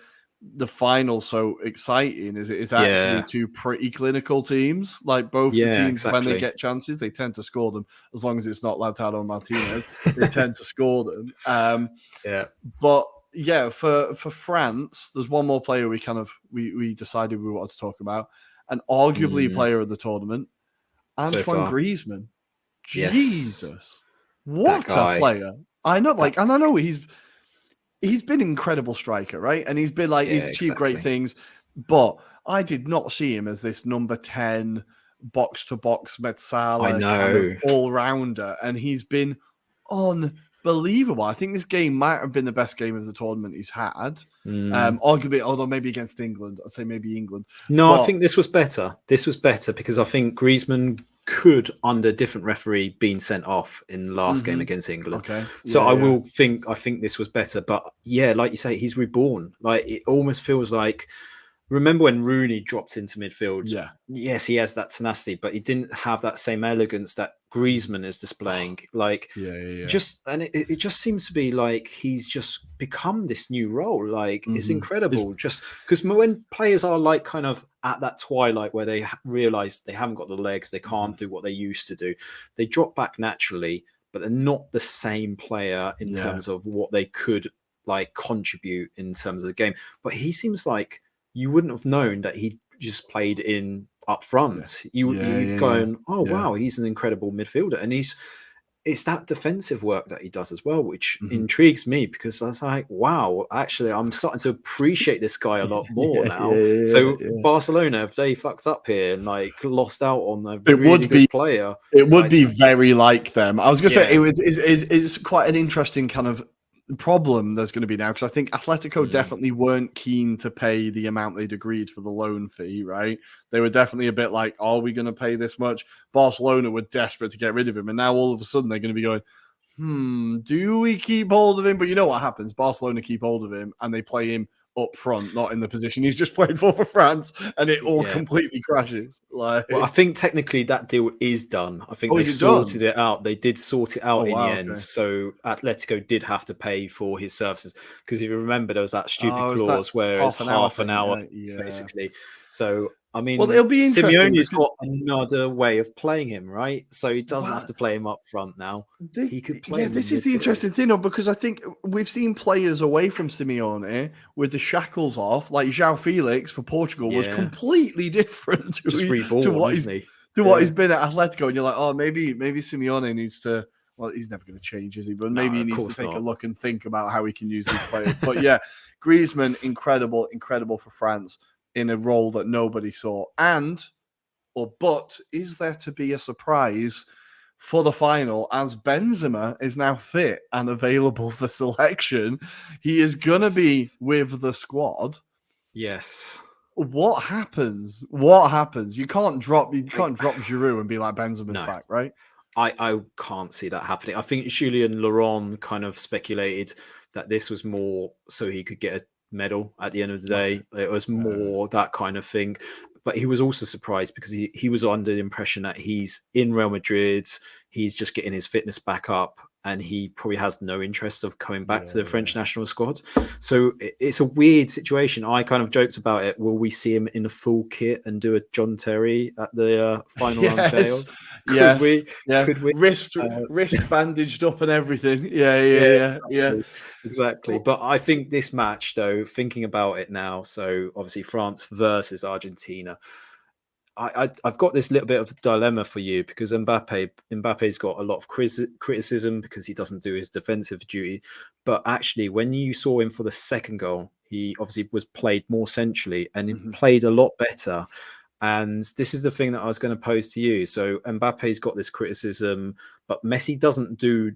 final so exciting, is it's actually 2 pretty clinical teams. Both the teams, when they get chances, they tend to score them. As long as it's not Lautaro Martinez, they tend to score them. But for France, there's one more player we decided we wanted to talk about, and arguably player of the tournament, Antoine Griezmann. Jesus, what a player! I know, and I know he's been an incredible striker, right? And he's been he's achieved great things, but I did not see him as this number 10 box-to-box Metsala kind of all-rounder, and he's been unbelievable. I think this game might have been the best game of the tournament he's had. Arguably, although maybe against England. I'd say maybe England.
No, I think this was better. This was better because I think Griezmann could, under different referee, been sent off in last game against England. So I think this was better. But like you say, he's reborn. It almost feels like, remember when Rooney dropped into midfield? Yes, he has that tenacity, but he didn't have that same elegance that Griezmann is displaying. It just seems to be like he's just become this new role. It's incredible. Just because when players are kind of at that twilight where they realize they haven't got the legs, they can't do what they used to do, they drop back naturally, but they're not the same player in terms of what they could contribute in terms of the game. But he seems like you wouldn't have known that he just played in up front. You'd going, wow, he's an incredible midfielder. And it's that defensive work that he does as well, which intrigues me, because I was like, wow, actually, I'm starting to appreciate this guy a lot more now. Barcelona, if they fucked up here and lost out on a really good player,
it would be very like them. I was going to say it's quite an interesting kind of problem there's going to be now, because I think Atletico definitely weren't keen to pay the amount they'd agreed for the loan fee, right? They were definitely a bit like, are we going to pay this much? Barcelona were desperate to get rid of him, and now all of a sudden they're going to be going, do we keep hold of him? But you know what happens? Barcelona keep hold of him and they play him up front, not in the position he's just played for France, and it all completely crashes.
Well, I think technically that deal is done. I think they sorted it out. They did sort it out in the end. So Atletico did have to pay for his services, because if you remember, there was that stupid clause where it's half an hour basically. So I mean,
it'll be interesting.
Simeone's got another way of playing him, right? So he doesn't have to play him up front now. He could play him.
This is the interesting thing, because I think we've seen players away from Simeone with the shackles off, like João Felix for Portugal was completely different to what he's been at Atletico. And you're like, oh, maybe Simeone needs to. Well, he's never going to change, is he? But maybe he needs to take a look and think about how he can use these players. But Griezmann, incredible for France. in a role that nobody saw. But is there to be a surprise for the final as Benzema is now fit and available for selection? He is going to be with the squad.
Yes.
What happens? What happens? You can't drop Giroud and be like, Benzema's back, right?
I can't see that happening. I think Julien Laurent kind of speculated that this was more so he could get a medal at the end of the day. It was more that kind of thing. But he was also surprised because he was under the impression that he's in Real Madrid, he's just getting his fitness back up, and he probably has no interest of coming back to the French national squad. So it's a weird situation. I kind of joked about it. Will we see him in a full kit and do a John Terry at the final unveil?
Could we? Yeah. Could we? Wrist bandaged up and everything. Yeah.
Exactly. But I think this match, though, thinking about it now, so obviously France versus Argentina, I've got this little bit of a dilemma for you because Mbappe's got a lot of criticism because he doesn't do his defensive duty. But actually, when you saw him for the second goal, he obviously was played more centrally and he played a lot better. And this is the thing that I was going to pose to you. So Mbappe's got this criticism, but Messi doesn't do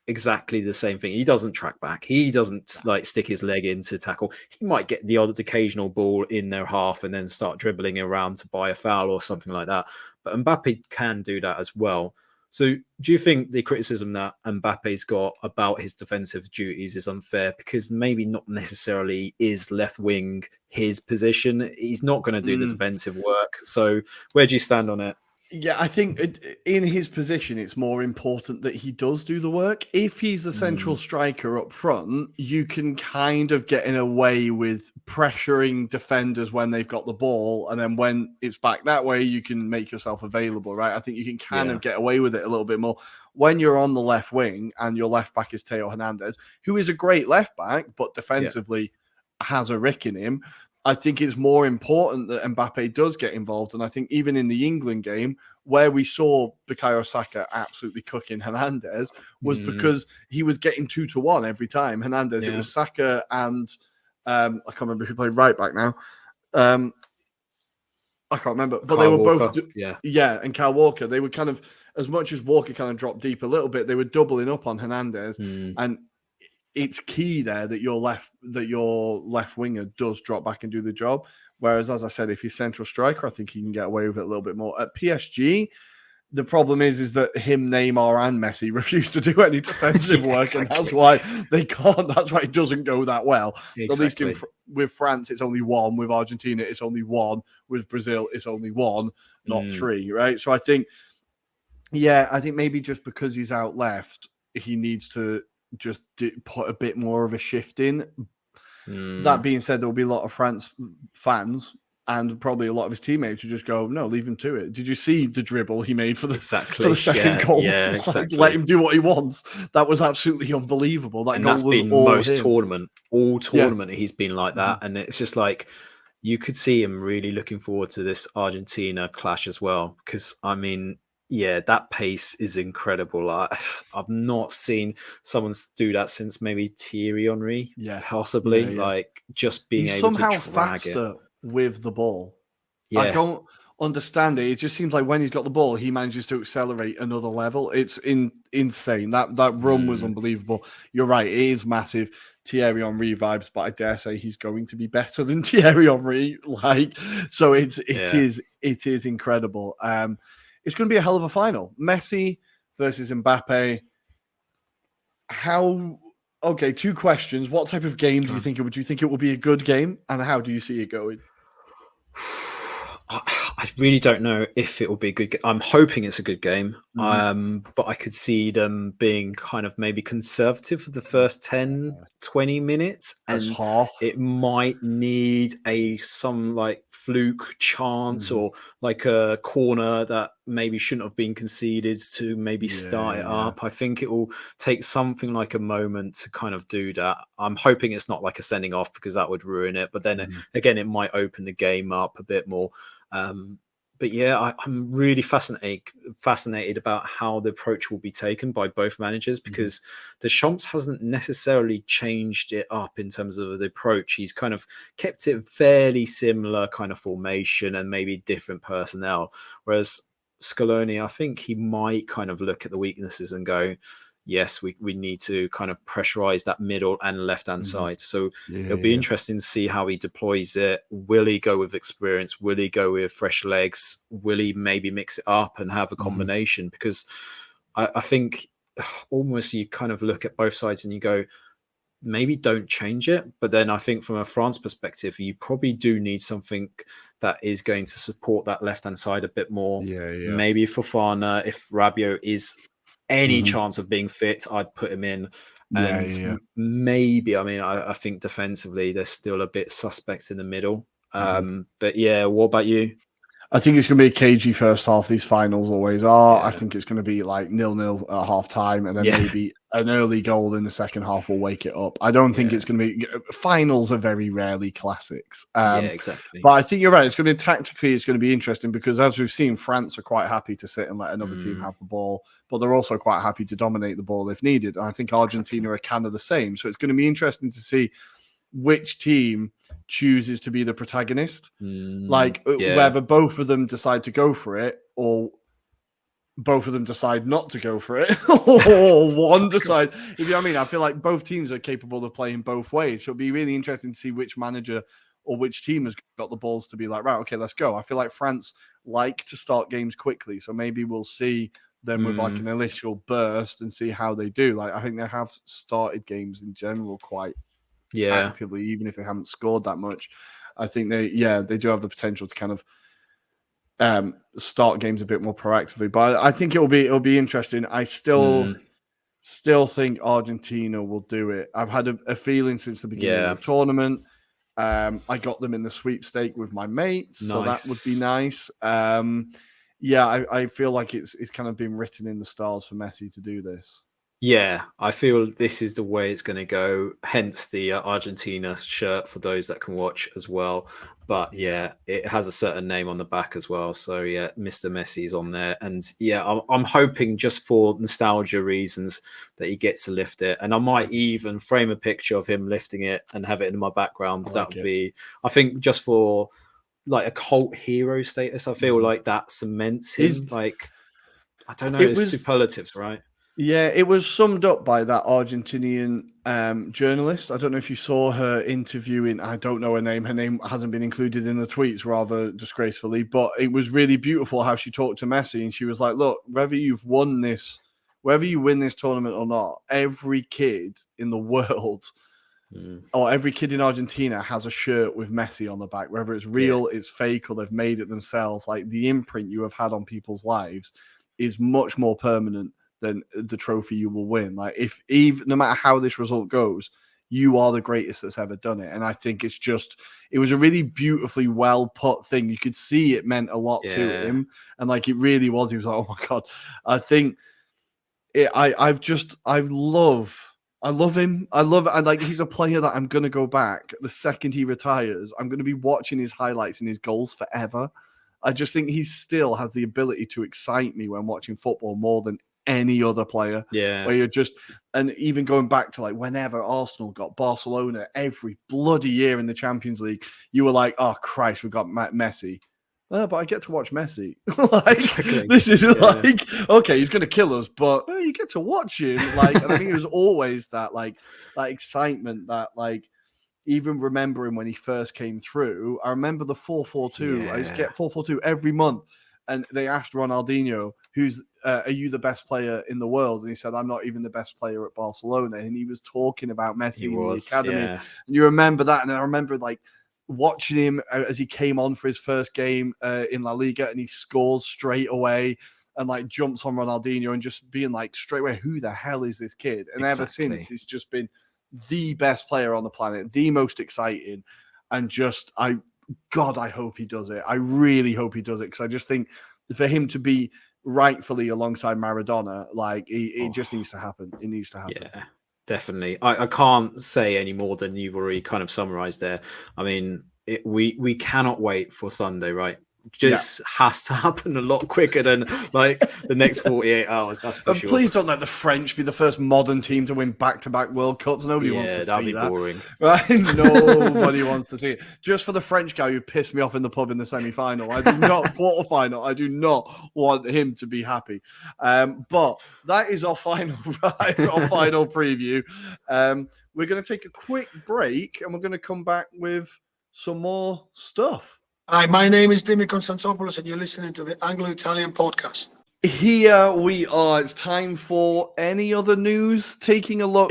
exactly the same thing. He doesn't track back. He doesn't like stick his leg in to tackle. He might get the odd occasional ball in their half and then start dribbling around to buy a foul or something like that. But Mbappe can do that as well. So do you think the criticism that Mbappe's got about his defensive duties is unfair because maybe not necessarily is left wing his position? He's not going to do the defensive work. So where do you stand on it?
Yeah, I think in his position, it's more important that he does do the work. If he's the central striker up front, you can kind of get in a way with pressuring defenders when they've got the ball. And then when it's back that way, you can make yourself available, right? I think you can kind of get away with it a little bit more. When you're on the left wing and your left back is Theo Hernandez, who is a great left back, but defensively has a rick in him, I think it's more important that Mbappe does get involved. And I think even in the England game, where we saw Bukayo Saka absolutely cooking Hernandez, was because he was getting 2-1 every time. Hernandez, it was Saka and I can't remember who played right back now. I can't remember, but they were both, and Kyle Walker. They were kind of, as much as Walker kind of dropped deep a little bit, they were doubling up on Hernandez. And it's key there that your left winger does drop back and do the job. Whereas, as I said, if he's central striker, I think he can get away with it a little bit more. At PSG, the problem is that him, Neymar, and Messi refuse to do any defensive work, and that's why they can't. That's why it doesn't go that well. At least with France, it's only one. With Argentina, it's only one. With Brazil, it's only one, not three. Right. So I think maybe just because he's out left, he needs to just put a bit more of a shift in. That being said, there will be a lot of France fans and probably a lot of his teammates who just go, no, leave him to it. Did you see the dribble he made for the second goal?
Yeah, exactly.
Let him do what he wants. That was absolutely unbelievable. That goal
that's
was
been all tournament he's been like that. And it's just like, you could see him really looking forward to this Argentina clash as well. Because, I mean, that pace is incredible. I've not seen someone do that since maybe Thierry Henry, possibly. Like just being able to drag
faster with the ball. I don't understand it. It just seems like when he's got the ball, he manages to accelerate another level. It's insane. That run was unbelievable. You're right. It is massive Thierry Henry vibes, but I dare say he's going to be better than Thierry Henry. So it is incredible. It's going to be a hell of a final. Messi versus Mbappe. Two questions. What type of game do you think it would? Do you think it will be a good game? And how do you see it going?
I really don't know if it will be a good game. I'm hoping it's a good game. But I could see them being kind of maybe conservative for the first 10, 20 minutes.
That's half.
It might need some like fluke chance or like a corner that maybe shouldn't have been conceded to maybe start it up. I think it will take something like a moment to kind of do that. I'm hoping it's not like a sending off because that would ruin it. But then again, it might open the game up a bit more. yeah, I'm really fascinated about how the approach will be taken by both managers, because Deschamps hasn't necessarily changed it up in terms of the approach. He's kind of kept it fairly similar kind of formation and maybe different personnel. Whereas Scaloni, I think he might kind of look at the weaknesses and go, yes, we need to kind of pressurize that middle and left-hand side. So it'll be interesting to see how he deploys it. Will he go with experience? Will he go with fresh legs? Will he maybe mix it up and have a combination? Because I think almost you kind of look at both sides and you go, maybe don't change it. But then I think from a France perspective, you probably do need something that is going to support that left-hand side a bit more. Maybe Fofana, if Rabiot is any chance of being fit, I'd put him in. And maybe, I mean, I think defensively, they're still a bit suspect in the middle. But yeah, what about you?
I think it's going to be a cagey first half. These finals always are. I think it's going to be like 0-0 at half time, and then maybe an early goal in the second half will wake it up. I don't think it's going to be. Finals are very rarely classics.
Exactly.
But I think you're right. It's going to be tactically. It's going to be interesting because, as we've seen, France are quite happy to sit and let another team have the ball, but they're also quite happy to dominate the ball if needed. And I think Argentina are kind of the same. So it's going to be interesting to see which team chooses to be the protagonist, whether both of them decide to go for it or both of them decide not to go for it or one decide, if you know what I mean. I feel like both teams are capable of playing both ways. So it'll be really interesting to see which manager or which team has got the balls to be like, right, okay, let's go. I feel like France like to start games quickly. So maybe we'll see them with like an initial burst and see how they do. Like, I think they have started games in general quite actively, even if they haven't scored that much. I think they do have the potential to kind of start games a bit more proactively. But I think it'll be interesting. I still think Argentina will do it. I've had a feeling since the beginning of the tournament. I got them in the sweepstake with my mates, so that would be nice. I feel like it's kind of been written in the stars for Messi to do this.
Yeah, I feel this is the way it's going to go. Hence the Argentina shirt for those that can watch as well. But yeah, it has a certain name on the back as well. So yeah, Mr. Messi's on there. And yeah, I'm hoping just for nostalgia reasons that he gets to lift it. And I might even frame a picture of him lifting it and have it in my background. That would be, I think, just for like a cult hero status. I feel like that cements him. Like, I don't know, it's superlatives, right?
Yeah, it was summed up by that Argentinian journalist. I don't know if you saw her interviewing, I don't know her name. Her name hasn't been included in the tweets, rather disgracefully, but it was really beautiful how she talked to Messi. And she was like, look, whether you win this tournament or not, every kid in the world or every kid in Argentina has a shirt with Messi on the back, whether it's real, it's fake, or they've made it themselves. Like, the imprint you have had on people's lives is much more permanent than the trophy you will win. Like, no matter how this result goes, you are the greatest that's ever done it. And I think it was a really beautifully well put thing. You could see it meant a lot to him. And like, it really was. He was like, oh my God. I think I love him. I love it. And like, he's a player that I'm going to go back the second he retires. I'm going to be watching his highlights and his goals forever. I just think he still has the ability to excite me when watching football more than any other player.
Yeah.
Where and even going back to like whenever Arsenal got Barcelona every bloody year in the Champions League, you were like, oh Christ, we've got Messi. But I get to watch Messi. This is like, okay, he's going to kill us, but you get to watch him. Like, and I think it was always that like that excitement, that like, even remembering when he first came through. I remember the 4-4-2. I used to get 4-4-2 every month. And they asked Ronaldinho, are you the best player in the world? And he said, I'm not even the best player at Barcelona. And he was talking about Messi in the academy. And you remember that. And I remember like watching him as he came on for his first game in La Liga, and he scores straight away and like jumps on Ronaldinho and just being like straight away, who the hell is this kid? And ever since, he's just been the best player on the planet, the most exciting. And just, I hope he does it. I really hope he does it, because I just think for him to be rightfully alongside Maradona, like it just needs to happen. It needs to happen.
Yeah, definitely. I can't say any more than you've already kind of summarized there. I mean, we cannot wait for Sunday, right? just has to happen a lot quicker than like the next 48 hours. That's for sure.
Please don't let the French be the first modern team to win back-to-back World Cups. Nobody wants to see that.
Boring.
Right? Nobody wants to see it. Just for the French guy who pissed me off in the pub in the semi-final. I do not quarterfinal. I do not want him to be happy. But that is our final preview. We're going to take a quick break and we're going to come back with some more stuff.
Hi, my name is Dimi Konstantopoulos, and you're listening to the Anglo-Italian podcast.
Here we are. It's time for any other news. Taking a look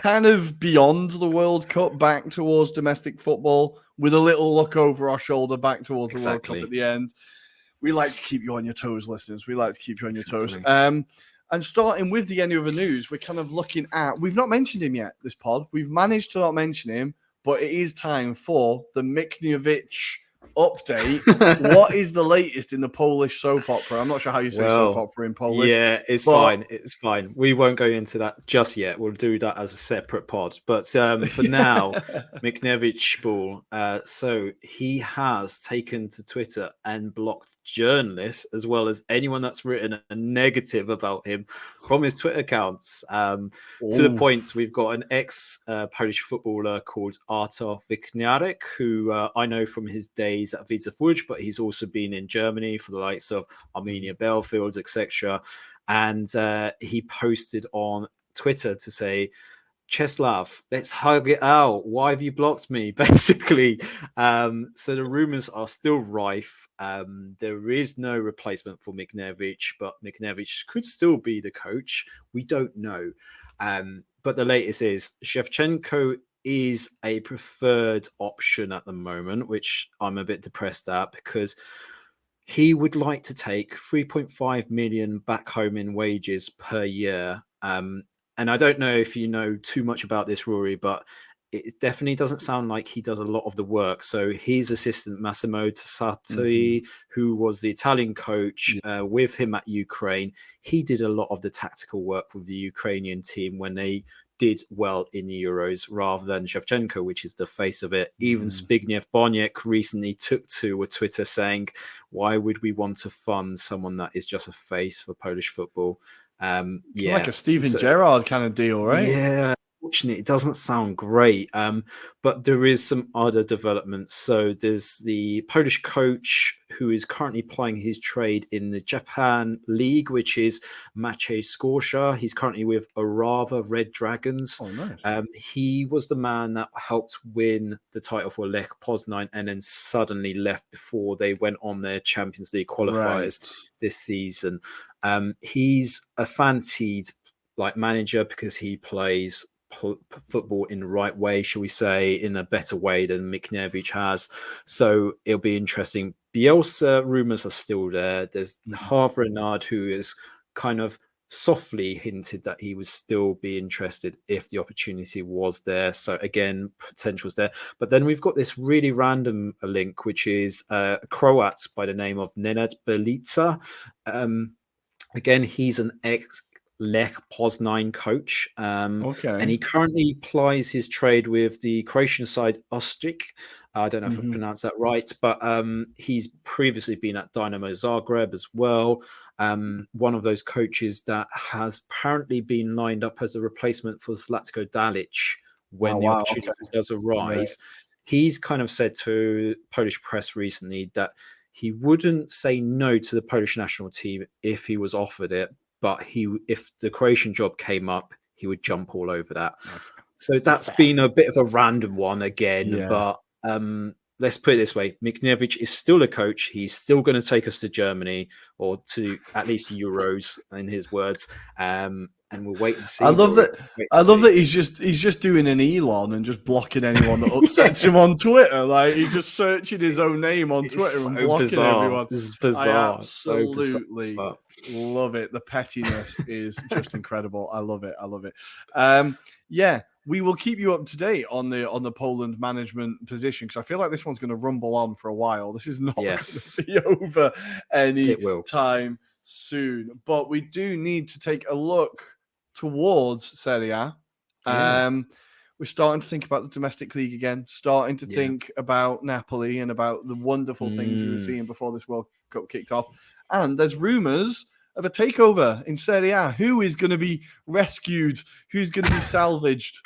kind of beyond the World Cup, back towards domestic football, with a little look over our shoulder back towards the World Cup at the end. We like to keep you on your toes, listeners. We like to keep you on your toes. And starting with the any other news, we're kind of looking at, we've not mentioned him yet, this pod. We've managed to not mention him, but it is time for the Michniewicz update. What is the latest in the Polish soap opera? I'm not sure how you say soap opera in Polish.
Yeah, it's fine. It's fine. We won't go into that just yet. We'll do that as a separate pod. But for now, Michniewicz ball. So he has taken to Twitter and blocked journalists as well as anyone that's written a negative about him from his Twitter accounts. To the point, we've got an ex-Polish footballer called Artur Wichniarek, who I know from his days at Widzew Łódź, but he's also been in Germany for the likes of Arminia Bielefeld, etc. And he posted on Twitter to say, Czeslaw, let's hug it out. Why have you blocked me? Basically. So the rumors are still rife. There is no replacement for Michniewicz, but Michniewicz could still be the coach. We don't know. But the latest is Shevchenko is a preferred option at the moment, which I'm a bit depressed at because he would like to take 3.5 million back home in wages per year. And I don't know if you know too much about this, Ruairi, but it definitely doesn't sound like he does a lot of the work. So his assistant, Massimo Tassati, who was the Italian coach with him at Ukraine, he did a lot of the tactical work with the Ukrainian team when they did well in the Euros rather than Shevchenko, which is the face of it. Even Zbigniew Boniek recently took to a Twitter saying, why would we want to fund someone that is just a face for Polish football?
Like a Steven Gerrard kind of deal, right?
Yeah. Unfortunately, it doesn't sound great, but there is some other developments. So there's the Polish coach who is currently plying his trade in the Japan League, which is Maciej Skorza. He's currently with Orawa Red Dragons.
Oh, nice.
He was the man that helped win the title for Lech Poznań and then suddenly left before they went on their Champions League qualifiers this season. He's a fancied manager because he plays football in the right way, shall we say, in a better way than Michniewicz has. So it'll be interesting. Bielsa rumors are still there. There's Harve Renard, who is kind of softly hinted that he would still be interested if the opportunity was there. So again, potential's there. But then we've got this really random link, which is a Croat by the name of Nenad Belica. Again, he's an Lech Poznań coach. And he currently plies his trade with the Croatian side Ostrich. I don't know if I pronounced that right, but he's previously been at Dynamo Zagreb as well. One of those coaches that has apparently been lined up as a replacement for Zlatko Dalic when the opportunity does arise. Right. He's kind of said to Polish press recently that he wouldn't say no to the Polish national team if he was offered it, but if the Croatian job came up, he would jump all over that. So that's been a bit of a random one again, but let's put it this way. Michniewicz is still a coach. He's still going to take us to Germany or to at least Euros, in his words. And we'll wait and see.
I love that he's just doing an Elon and just blocking anyone that upsets him on Twitter. Like he's just searching his own name on Twitter and blocking everyone.
This is bizarre.
I absolutely love it. The pettiness is just incredible. I love it. We will keep you up to date on the Poland management position because I feel like this one's going to rumble on for a while. This is not going to be over any time soon. But we do need to take a look towards Serie A. we're starting to think about the domestic league again, starting to think about Napoli and about the wonderful things we were seeing before this World Cup kicked off. And there's rumours of a takeover in Serie A. Who is going to be rescued? Who's going to be salvaged?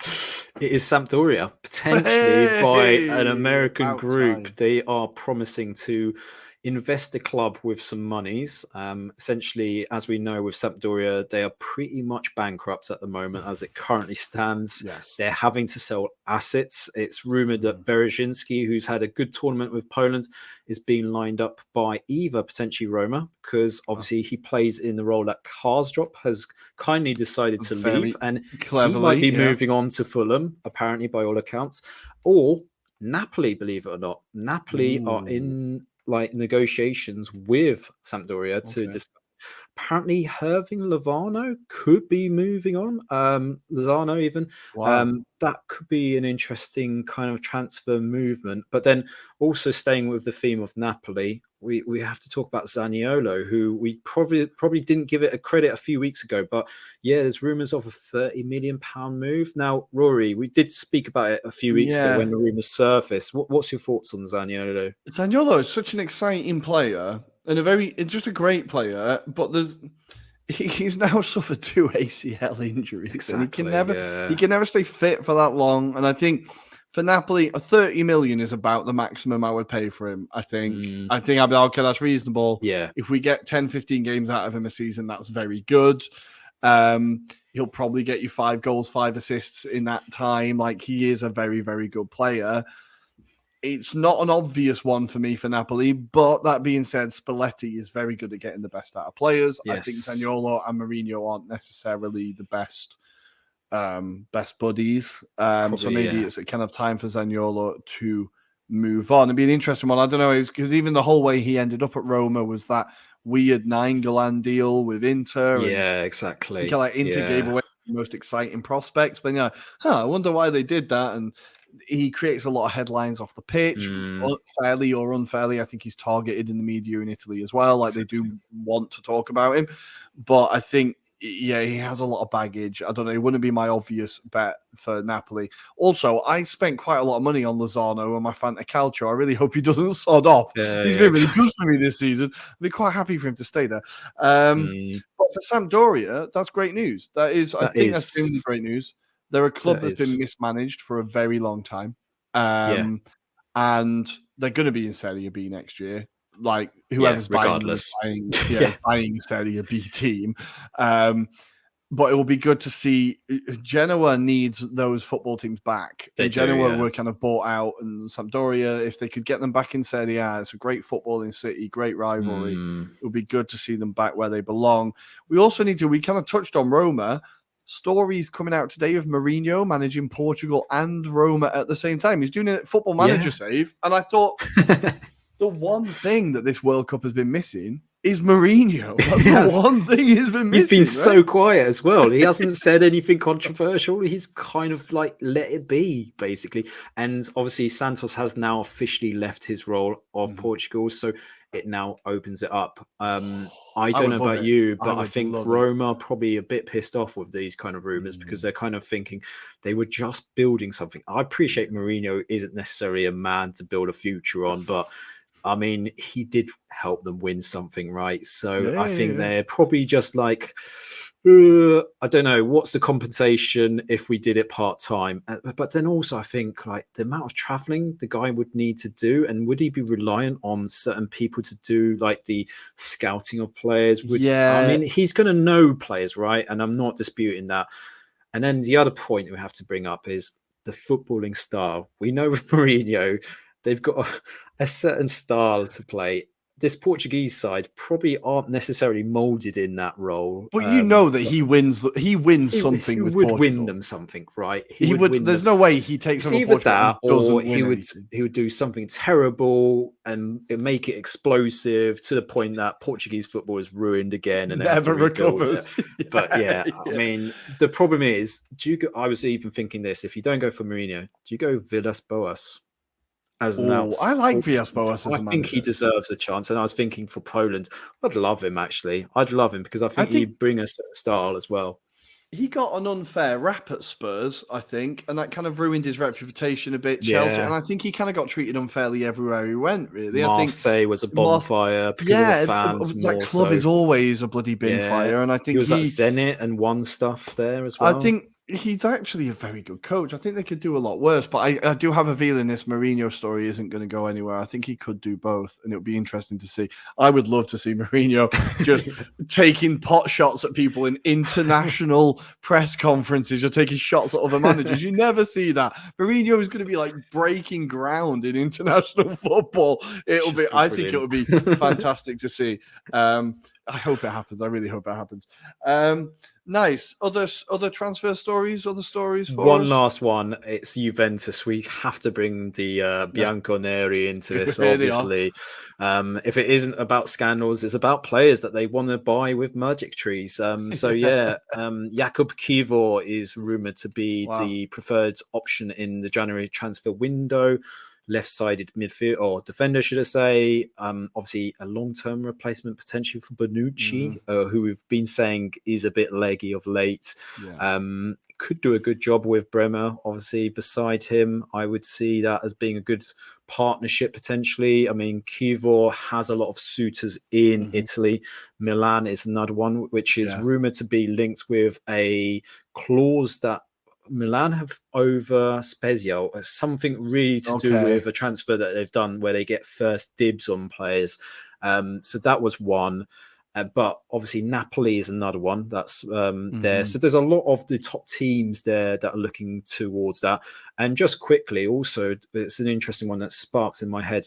It is Sampdoria, potentially by an American group.
Time.
They are promising to invest the club with some monies. Essentially, as we know with Sampdoria, they are pretty much bankrupt at the moment as it currently stands.
Yes.
They're having to sell assets. It's rumored that Bereszynski, who's had a good tournament with Poland, is being lined up by either potentially Roma, because obviously he plays in the role that Karsdorp has kindly decided to leave, and he might be moving on to Fulham, apparently by all accounts, or Napoli, believe it or not. Napoli are in negotiations with Sampdoria to discuss. Apparently, Herving Lozano could be moving on. Lozano even. That could be an interesting kind of transfer movement. But then also staying with the theme of Napoli, we have to talk about Zaniolo, who we probably didn't give it a credit a few weeks ago. But yeah, there's rumours of a £30 million move. Now, Rory, we did speak about it a few weeks ago when the rumours surfaced. What's your thoughts on Zaniolo?
Zaniolo is such an exciting player and just a great player, but he's now suffered 2 ACL injuries, and he can never stay fit for that long. And I think for Napoli, a 30 million is about the maximum I would pay for him. I think I'd be like, okay, that's reasonable.
Yeah.
If we get 10, 15 games out of him a season, that's very good. He'll probably get you 5 goals, 5 assists in that time. Like, he is a very, very good player. It's not an obvious one for me for Napoli, but that being said, Spalletti is very good at getting the best out of players.
Yes.
I think Zaniolo and Mourinho aren't necessarily the best buddies. So maybe it's a kind of time for Zaniolo to move on. It'd be an interesting one. I don't know, because even the whole way he ended up at Roma was that weird Nainggolan deal with Inter.
Yeah, exactly.
Inter gave away the most exciting prospects, but I wonder why they did that. And he creates a lot of headlines off the pitch, fairly or unfairly. I think he's targeted in the media in Italy as well. They do want to talk about him. But I think, he has a lot of baggage. I don't know. It wouldn't be my obvious bet for Napoli. Also, I spent quite a lot of money on Lozano and my Fanta Calcio. I really hope he doesn't sod off. He's been really good for me this season. I'd be quite happy for him to stay there. But for Sampdoria, that's great news. I think that's really great news. They're a club that's been mismanaged for a very long time. And they're going to be in Serie B next year. Like, whoever's buying a Serie B team. But it will be good to see. Genoa needs those football teams back. Genoa were kind of bought out, and Sampdoria, if they could get them back in Serie A, it's a great footballing city, great rivalry. It would be good to see them back where they belong. We also we kind of touched on Roma. Stories coming out today of Mourinho managing Portugal and Roma at the same time. He's doing a football manager save. And I thought the one thing that this World Cup has been missing is Mourinho. That's the one thing he's been missing.
He's been so quiet as well. He hasn't said anything controversial. He's kind of let it be, basically. And obviously Santos has now officially left his role of Portugal. So it now opens it up. I don't know about you, but I think Roma are probably a bit pissed off with these kind of rumors because they're kind of thinking they were just building something. I appreciate Mourinho isn't necessarily a man to build a future on, but I mean, he did help them win something, right? So I think they're probably just like, I don't know, what's the compensation if we did it part-time? But then also I think like the amount of traveling the guy would need to do, and would he be reliant on certain people to do like the scouting of players? I mean, he's going to know players, right? And I'm not disputing that. And then the other point we have to bring up is the footballing style. We know with Mourinho, they've got a certain style to play. This Portuguese side probably aren't necessarily molded in that role.
But you know that he wins something with Portugal. He would win
them something, right?
He would. There's no way he takes over Portugal
that, or he would do something terrible and make it explosive to the point that Portuguese football is ruined again and
never recovers.
But I mean, the problem is, I was even thinking this: if you don't go for Mourinho, do you go Villas-Boas?
I like Villas-Boas.
I think he deserves a chance. And I was thinking for Poland, I'd love him actually. I'd love him because I think he'd bring a certain style as well.
he got an unfair rap at Spurs, I think, and that kind of ruined his reputation a bit. Chelsea, and I think he kind of got treated unfairly everywhere he went. Really,
Marseille was a bonfire because of the fans.
That club is always a bloody bin fire, and I think
he was at Zenit and won stuff there as well.
I think he's actually a very good coach. I think they could do a lot worse, but I do have a feeling this Mourinho story isn't going to go anywhere. I think he could do both, and it would be interesting to see. I would love to see Mourinho just taking pot shots at people in international press conferences. You're taking shots at other managers. You never see that. Mourinho is going to be like breaking ground in international football. I think it would be fantastic to see. I hope it happens. I really hope it happens. Nice. Other transfer stories, other stories for
one
us?
Last one. It's Juventus. We have to bring the Bianconeri into this, obviously. If it isn't about scandals, it's about players that they want to buy with magic trees. Jakub Kivor is rumored to be the preferred option in the January transfer window. Left-sided midfield or defender, should I say? Obviously, a long-term replacement potentially for Bonucci, who we've been saying is a bit leggy of late. Could do a good job with Bremer. Obviously, beside him, I would see that as being a good partnership potentially. I mean, Kivor has a lot of suitors in Italy. Milan is another one, which is rumored to be linked with a clause that Milan have over Spezia, something really to do with a transfer that they've done where they get first dibs on players. So that was one. But obviously Napoli is another one that's there. So there's a lot of the top teams there that are looking towards that. And just quickly, also, it's an interesting one that sparks in my head.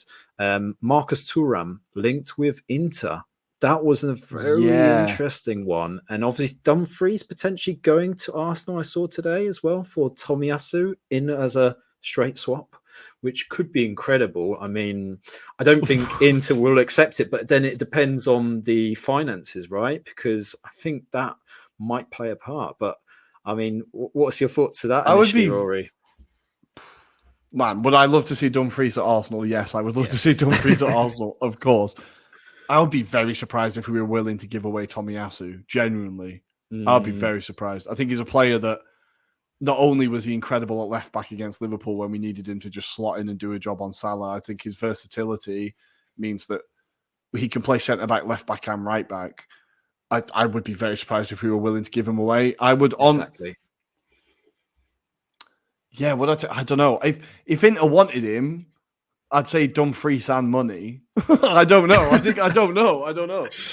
Marcus Thuram linked with Inter. That was a very interesting one. And obviously Dumfries potentially going to Arsenal, I saw today as well, for Tomiyasu in as a straight swap, which could be incredible. I mean, I don't think Inter will accept it, but then it depends on the finances, right? Because I think that might play a part. But I mean, what's your thoughts to that, Ruairi?
Man, would I love to see Dumfries at Arsenal? Yes, I would love to see Dumfries at Arsenal, of course. I would be very surprised if we were willing to give away Tomiyasu. Genuinely, I'd be very surprised. I think he's a player that not only was he incredible at left back against Liverpool when we needed him to just slot in and do a job on Salah, I think his versatility means that he can play centre back, left back, and right back. I would be very surprised if we were willing to give him away. I would
exactly.
Yeah, I don't know. If Inter wanted him, I'd say Dumfries and money. I don't know. I don't know.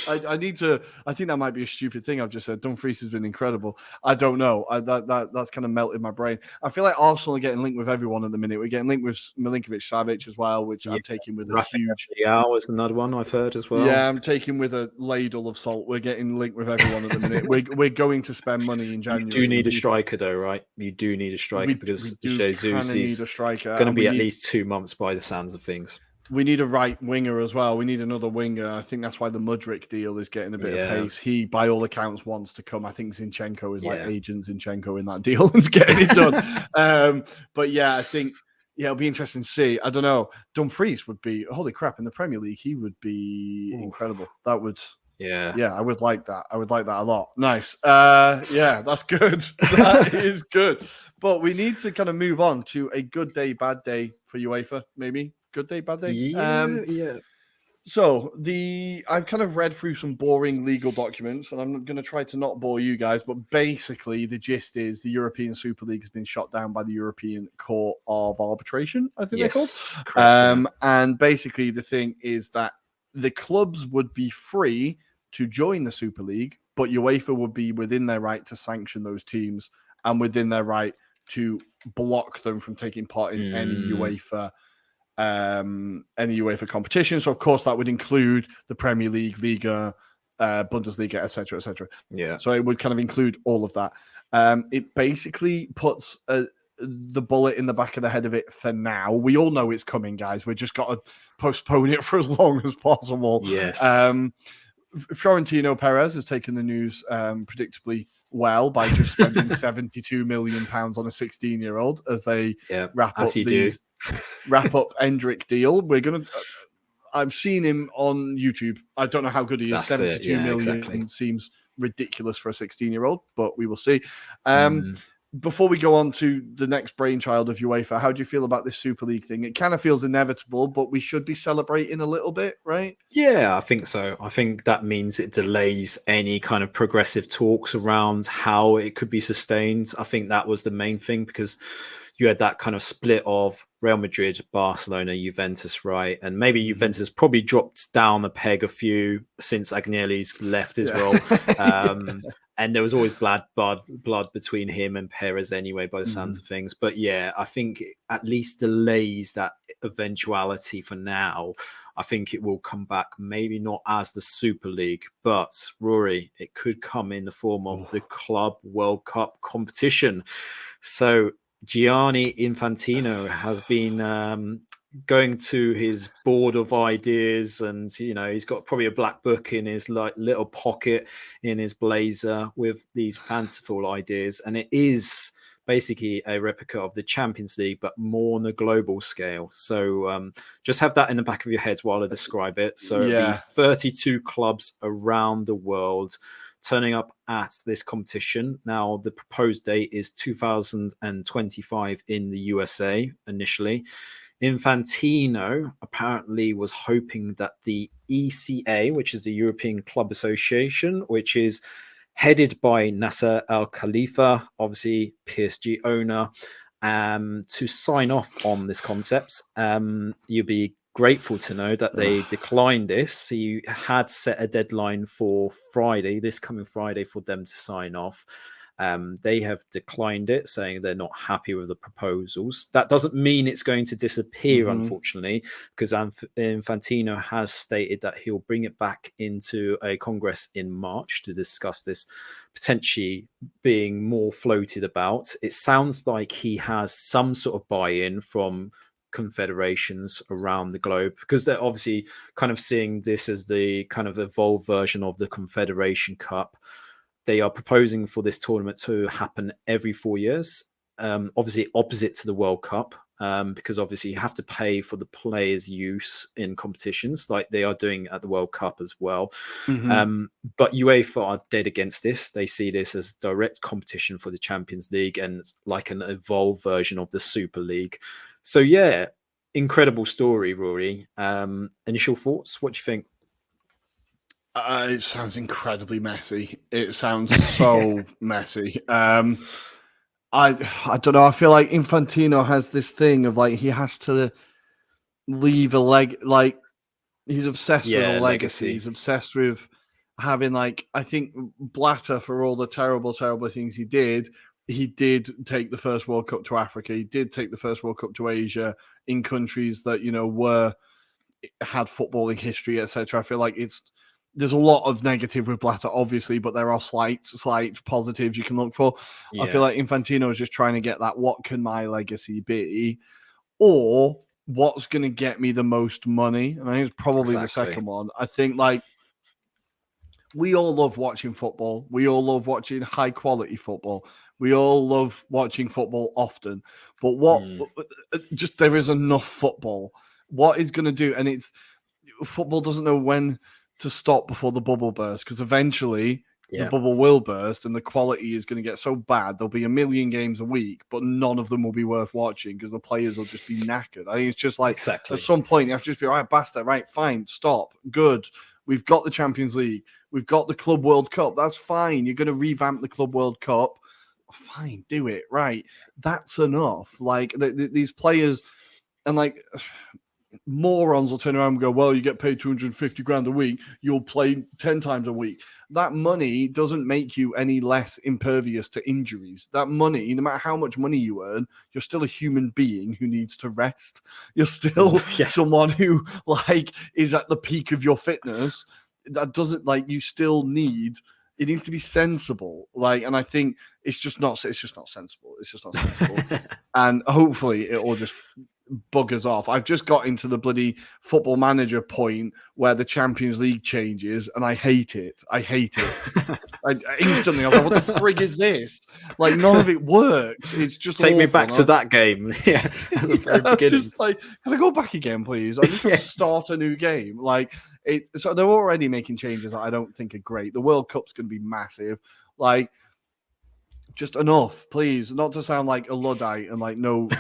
I need to. I think that might be a stupid thing I've just said. Dumfries has been incredible. I don't know. That's kind of melted my brain. I feel like Arsenal are getting linked with everyone at the minute. We're getting linked with Milinkovic-Savic as well, which I'm taking with a huge.
Yeah, was another one I've heard as well.
Yeah, I'm taking with a ladle of salt. We're getting linked with everyone at the minute. We're going to spend money in January.
You do need a striker though, right? You do need a striker because Jesus is going to be at least 2 months by the sounds of things.
We need a right winger as well. We need another winger. I think that's why the Mudryk deal is getting a bit of pace. He, by all accounts, wants to come. I think Zinchenko is like Agent Zinchenko in that deal and getting it done. But yeah, I think it'll be interesting to see. I don't know. Dumfries would be holy crap in the Premier League. He would be incredible. That would. Yeah, I would like that. I would like that a lot. Nice. Yeah, that's good. That is good. But we need to kind of move on to a good day, bad day for UEFA, maybe. Good day, bad day.
Yeah.
So I've kind of read through some boring legal documents, and I'm going to try to not bore you guys, but basically the gist is the European Super League has been shot down by the European Court of Arbitration, I think they're called.
Correct,
and basically the thing is that the clubs would be free to join the Super League, but UEFA would be within their right to sanction those teams and within their right to block them from taking part in any UEFA competition. So of course that would include the Premier League, Liga, Bundesliga, etc., etc.
Yeah.
So it would kind of include all of that. It basically puts the bullet in the back of the head of it for now. We all know it's coming, guys. We just got to postpone it for as long as possible.
Yes.
Florentino Perez has taken the news predictably well by just spending £72 million on a 16-year-old as they wrap up Endrick deal. We're gonna. I've seen him on YouTube. I don't know how good he is. 72 million seems ridiculous for a 16-year-old, but we will see. Before we go on to the next brainchild of UEFA, how do you feel about this Super League thing? It kind of feels inevitable, but we should be celebrating a little bit, right?
Yeah, I think so. I think that means it delays any kind of progressive talks around how it could be sustained. I think that was the main thing, because you had that kind of split of Real Madrid, Barcelona, Juventus, right? And maybe Juventus probably dropped down a peg a few since Agnelli's left his role. And there was always blood between him and Perez anyway, by the sounds of things. But yeah, I think it at least delays that eventuality for now. I think it will come back, maybe not as the Super League, but Ruairi, it could come in the form of the Club World Cup competition. So Gianni Infantino has been going to his board of ideas, and he's got probably a black book in his little pocket in his blazer with these fanciful ideas, and it is basically a replica of the Champions League, but more on a global scale. So just have that in the back of your heads while I describe it. So it'll be 32 clubs around the world turning up at this competition. Now, the proposed date is 2025 in the USA initially. Infantino apparently was hoping that the ECA, which is the European Club Association, which is headed by Nasser Al Khalifa, obviously PSG owner, to sign off on this concept. You'll be grateful to know that they declined this. He had set a deadline for Friday, this coming Friday, for them to sign off. They have declined it, saying they're not happy with the proposals. That doesn't mean it's going to disappear, unfortunately, because Infantino has stated that he'll bring it back into a Congress in March to discuss this potentially being more floated about. It sounds like he has some sort of buy-in from confederations around the globe, because they're obviously kind of seeing this as the kind of evolved version of the Confederation Cup. They are proposing for this tournament to happen every 4 years, obviously opposite to the World Cup, because obviously you have to pay for the players' use in competitions like they are doing at the World Cup as well. But UEFA are dead against this. They see this as direct competition for the Champions League and like an evolved version of the Super League. So yeah, incredible story, Ruairi. Initial thoughts? What do you think?
It sounds incredibly messy. It sounds so messy. I don't know. I feel like Infantino has this thing of like he has to leave a like he's obsessed with a legacy. He's obsessed with having like, I think Blatter, for all the terrible things he did take the first World Cup to Africa. He did take the first World Cup to Asia in countries that had footballing history, etc. I feel like there's a lot of negative with Blatter, obviously, but there are slight positives you can look for. Yeah. I feel like Infantino is just trying to get that, what can my legacy be? Or what's going to get me the most money? And I think it's probably the second one. I think, like, we all love watching football. We all love watching high-quality football. We all love watching football often. But just there is enough football. What is going to do? And football doesn't know when to stop before the bubble bursts, because eventually the bubble will burst and the quality is going to get so bad there'll be 1 million games a week, but none of them will be worth watching because the players will just be knackered. I think it's just like at some point you have to just be, all right, basta, right, fine, stop, good. We've got the Champions League. We've got the Club World Cup. That's fine. You're going to revamp the Club World Cup. Fine, do it, right. That's enough. Like these players, and like morons will turn around and go, well, you get paid 250 grand a week, you'll play 10 times a week. That money doesn't make you any less impervious to injuries. That money, no matter how much money you earn, you're still a human being who needs to rest. You're still someone who like is at the peak of your fitness. That doesn't, like, you still need, it needs to be sensible. Like, and I think it's just not sensible. It's just not sensible. And hopefully it will just buggers off. I've just got into the bloody Football Manager point where the Champions League changes, and I hate it. Instantly, I was like, what the frig is this? Like, none of it works. It's just
Take me
awful.
back to that game. Yeah, at the very beginning.
Just like, can I go back again, please? I just have to start a new game. Like, so they're already making changes that I don't think are great. The World Cup's going to be massive. Like, just enough, please. Not to sound like a Luddite and like no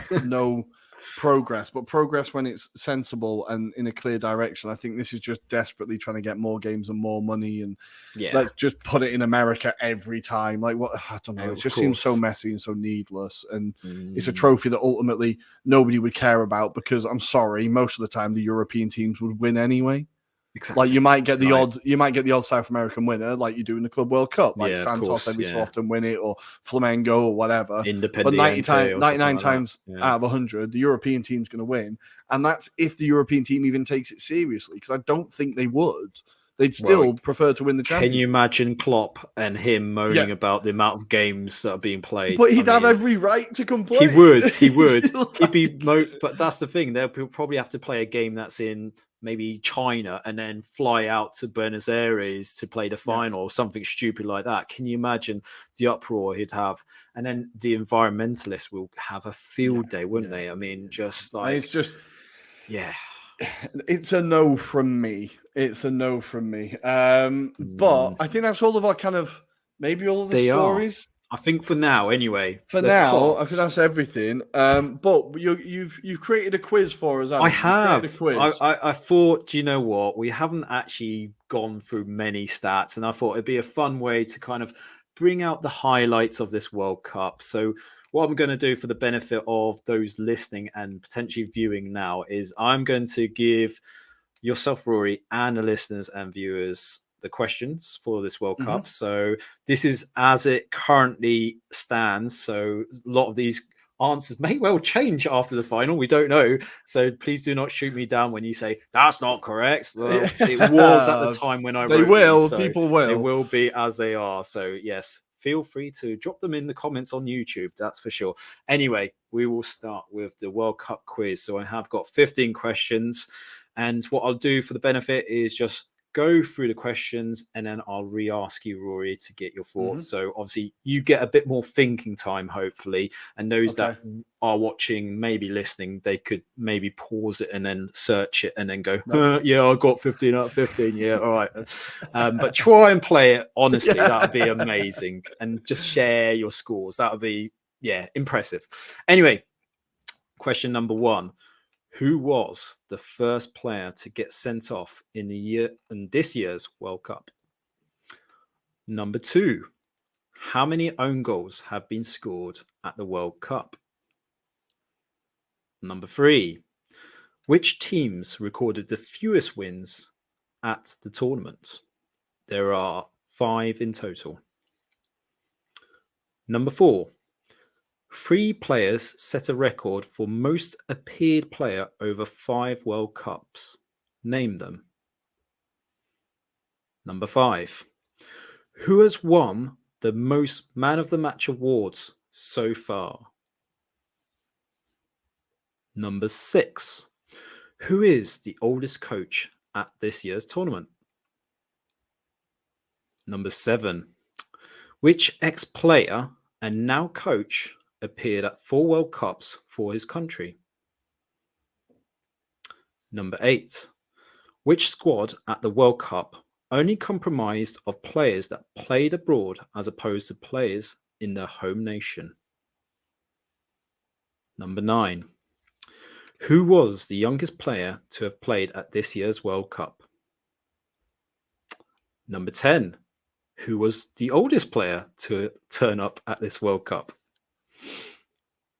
progress, but progress when it's sensible and in a clear direction. I think this is just desperately trying to get more games and more money, and let's just put it in America every time. Like, what? I don't know. It just seems so messy and so needless, and it's a trophy that ultimately nobody would care about because I'm sorry, most of the time the European teams would win anyway. Exactly. Like you might get the odd South American winner, like you do in the Club World Cup, like Santos every so often win it, or Flamengo or whatever. But 99 times out of 100, the European team's going to win, and that's if the European team even takes it seriously. Because I don't think they would. They'd still prefer to win the Championship.
Can you imagine Klopp and him moaning about the amount of games that are being played?
But he'd have every right to complain.
He would. He'd be. But that's the thing. They'll probably have to play a game that's in maybe China and then fly out to Buenos Aires to play the final or something stupid like that. Can you imagine the uproar he'd have? And then the environmentalists will have a field day, wouldn't they? I mean, just like...
It's just... Yeah. It's a no from me. But I think that's all of our kind of... Maybe all of the stories.
I think for now, anyway.
I think that's everything. But you've created a quiz for us.
I have. I thought, do you know what? We haven't actually gone through many stats, and I thought it'd be a fun way to kind of bring out the highlights of this World Cup. So what I'm going to do for the benefit of those listening and potentially viewing now is I'm going to give yourself, Ruairi, and the listeners and viewers the questions for this World Cup. So this is as it currently stands. So a lot of these answers may well change after the final. We don't know. So please do not shoot me down when you say that's not correct. Well, it was at the time when I wrote these, so people will. They will be as they are. So yes, feel free to drop them in the comments on YouTube. That's for sure. Anyway, we will start with the World Cup quiz. So I have got 15 questions. And what I'll do for the benefit is just go through the questions and then I'll re-ask you, Ruairi, to get your thoughts. So obviously you get a bit more thinking time, hopefully. And those that are watching, maybe listening, they could maybe pause it and then search it and then go, yeah, I got 15 out of 15. Yeah, all right. But try and play it honestly. That would be amazing. And just share your scores. That would be, impressive. Anyway, question number 1. Who was the first player to get sent off in this year's World Cup? Number 2, how many own goals have been scored at the World Cup? Number 3, which teams recorded the fewest wins at the tournament? There are 5 in total. Number 4, 3 players set a record for most appeared player over 5 World Cups. Name them. Number 5. Who has won the most Man of the Match awards so far? Number 6. Who is the oldest coach at this year's tournament? Number 7. Which ex-player and now coach appeared at 4 World Cups for his country? Number 8. Which squad at the World Cup only comprised of players that played abroad as opposed to players in their home nation? Number 9. Who was the youngest player to have played at this year's World Cup? Number 10. Who was the oldest player to turn up at this World Cup?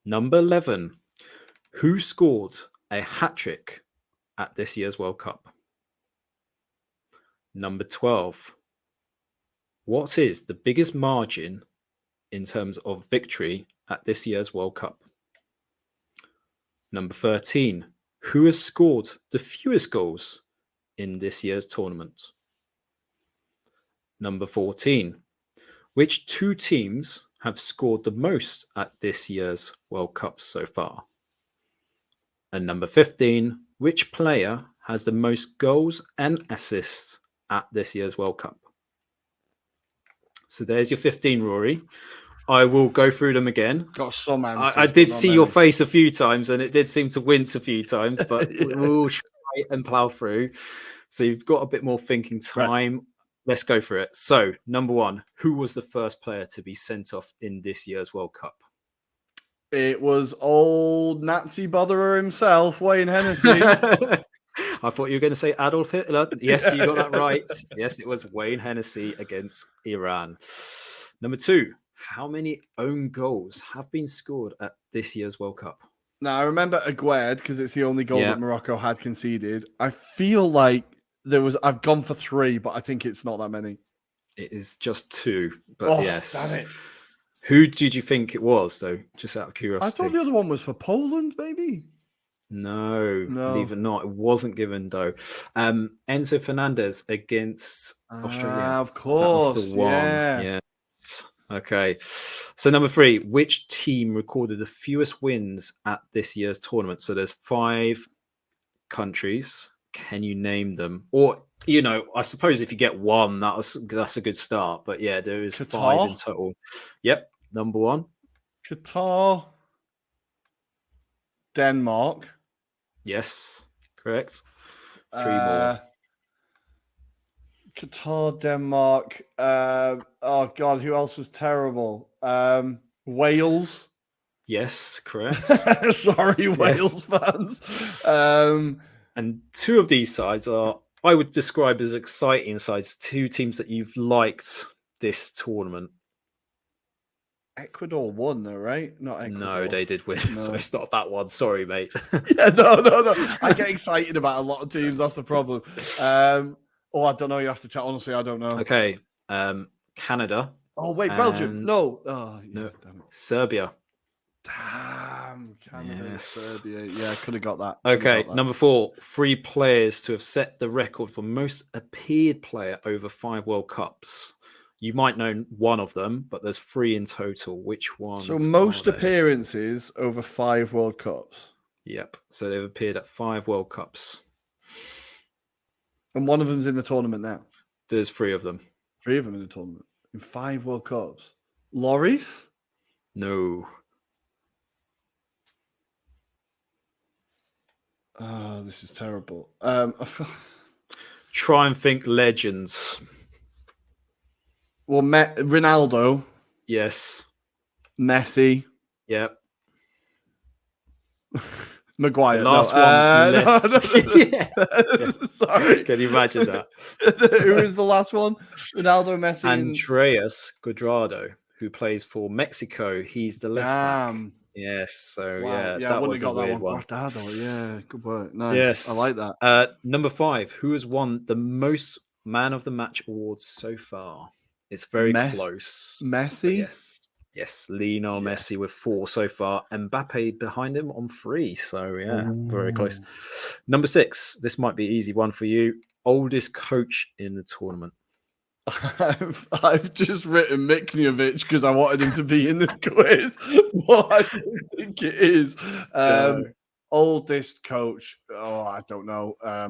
Number 11. Who scored a hat-trick at this year's World Cup? Number 12. What is the biggest margin in terms of victory at this year's World Cup? Number 13. Who has scored the fewest goals in this year's tournament? Number 14. Which 2 teams have scored the most at this year's World Cup so far? And number 15, which player has the most goals and assists at this year's World Cup? So there's your 15, Rory. I will go through them again.
Got some answers.
I did see your face a few times, and it did seem to wince a few times, but we'll try and plow through. So you've got a bit more thinking time. Right. Let's go for it. So, number 1, who was the first player to be sent off in this year's World Cup?
It was old Nazi botherer himself, Wayne Hennessy.
I thought you were going to say Adolf Hitler. Yes, you got that right. Yes, it was Wayne Hennessy against Iran. Number 2, how many own goals have been scored at this year's World Cup?
Now, I remember Aguerd because it's the only goal that Morocco had conceded. I feel like I've gone for 3, but I think it's not that many.
It is just 2, but yes.
Damn it.
Who did you think it was, though? Just out of curiosity.
I thought the other one was for Poland, maybe.
No, believe it or not, it wasn't given though. Enzo Fernandez against Australia.
Of course,
that was the one. Yeah. Yes. Okay. So number 3, which team recorded the fewest wins at this year's tournament? So there's 5 countries. Can you name them? Or I suppose if you get one, that's a good start. But yeah, there is
Qatar?
5 in total. Yep. Number 1,
Qatar, Denmark.
Yes, correct. 3 more.
Qatar, Denmark. Oh God, who else was terrible? Wales.
Yes, correct.
Sorry, Wales fans.
And 2 of these sides I would describe as exciting sides. 2 teams that you've liked this tournament.
Ecuador won, though, right? Not Ecuador.
No, they did win. No. So it's not that one. Sorry, mate.
Yeah, no. I get excited about a lot of teams. That's the problem. I don't know. You have to chat. Honestly, I don't know.
Okay. Canada.
Oh, wait, Belgium. No. Oh, yeah,
no.
Damn it.
Serbia.
Damn. Canada, Serbia. Yeah, I could have got that.
Okay. Number 4, 3 players to have set the record for most appeared player over 5 World Cups. You might know one of them, but there's 3 in total. Which one?
So most appearances over 5 World Cups.
Yep. So they've appeared at 5 World Cups.
And one of them's in the tournament now.
There's 3 of them.
3 of them in the tournament. In 5 World Cups. Lloris?
No.
Oh, this is terrible.
Try and think legends.
Well, Ronaldo.
Yes.
Messi.
Yep.
Maguire.
The last one's less.
No. Sorry.
Can you imagine that?
Who is the last one? Ronaldo, Messi,
Andreas Guadrado, who plays for Mexico. He's the left back. Yes. So
wow.
that was a weird one.
Guadrado. Yeah. Good work. Nice.
Yes.
I like that.
Number 5. Who has won the most Man of the Match awards so far? It's very close.
Messi?
Yes. Lionel Messi with 4 so far. Mbappe behind him on 3. So, yeah, very close. Number 6. This might be an easy one for you. Oldest coach in the tournament.
I've just written Mikniovic because I wanted him to be in the quiz. What I don't think it is. Oldest coach. Oh, I don't know. I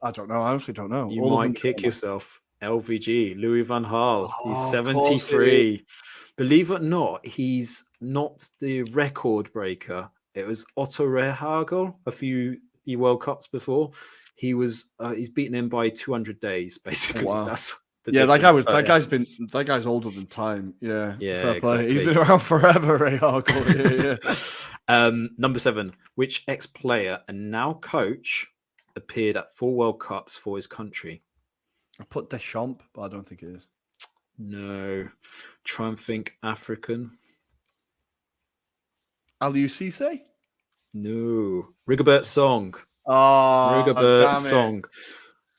honestly don't know.
You might kick yourself. LVG, Louis van Gaal. He's 73. Believe it or not, he's not the record breaker. It was Otto Rehhagel a few World Cups before. He's beaten him by 200 days, basically.
Oh, wow.
That's the
that guy's older than time. Yeah.
Exactly.
He's been around forever, Rehhagel. Yeah.
Number 7. Which ex-player and now coach appeared at 4 World Cups for his country?
I put Deschamps, but I don't think it is.
No. Try and think African.
Aliou Cisse?
No. Rigobert Song.
Oh,
Rigobert Song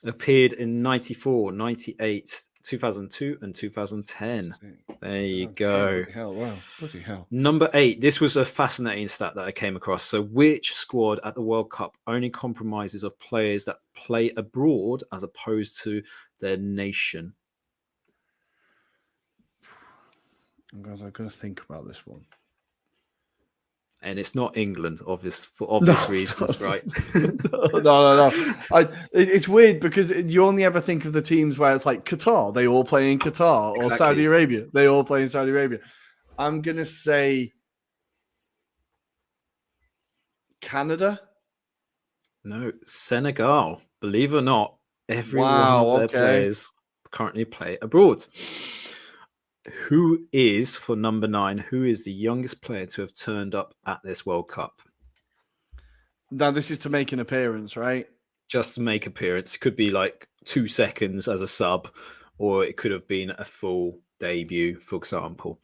appeared in 94, 98, 2002, and 2010. There you go.
Bloody hell, wow. Bloody hell.
Number 8. This was a fascinating stat that I came across. So, which squad at the World Cup only compromises of players that play abroad as opposed to their nation?
Guys, I'm going to think about this one.
And it's not England, for obvious reasons, right?
No. It's weird because you only ever think of the teams where it's like Qatar, they all play in Qatar, or Saudi Arabia, they all play in Saudi Arabia. I'm going to say Canada.
No, Senegal. Believe it or not, every one of their players currently play abroad. Who is, for number 9, who is the youngest player to have turned up at this World Cup?
Now, this is to make an appearance, right?
Just to make appearance. Could be like 2 seconds as a sub, or it could have been a full debut, for example.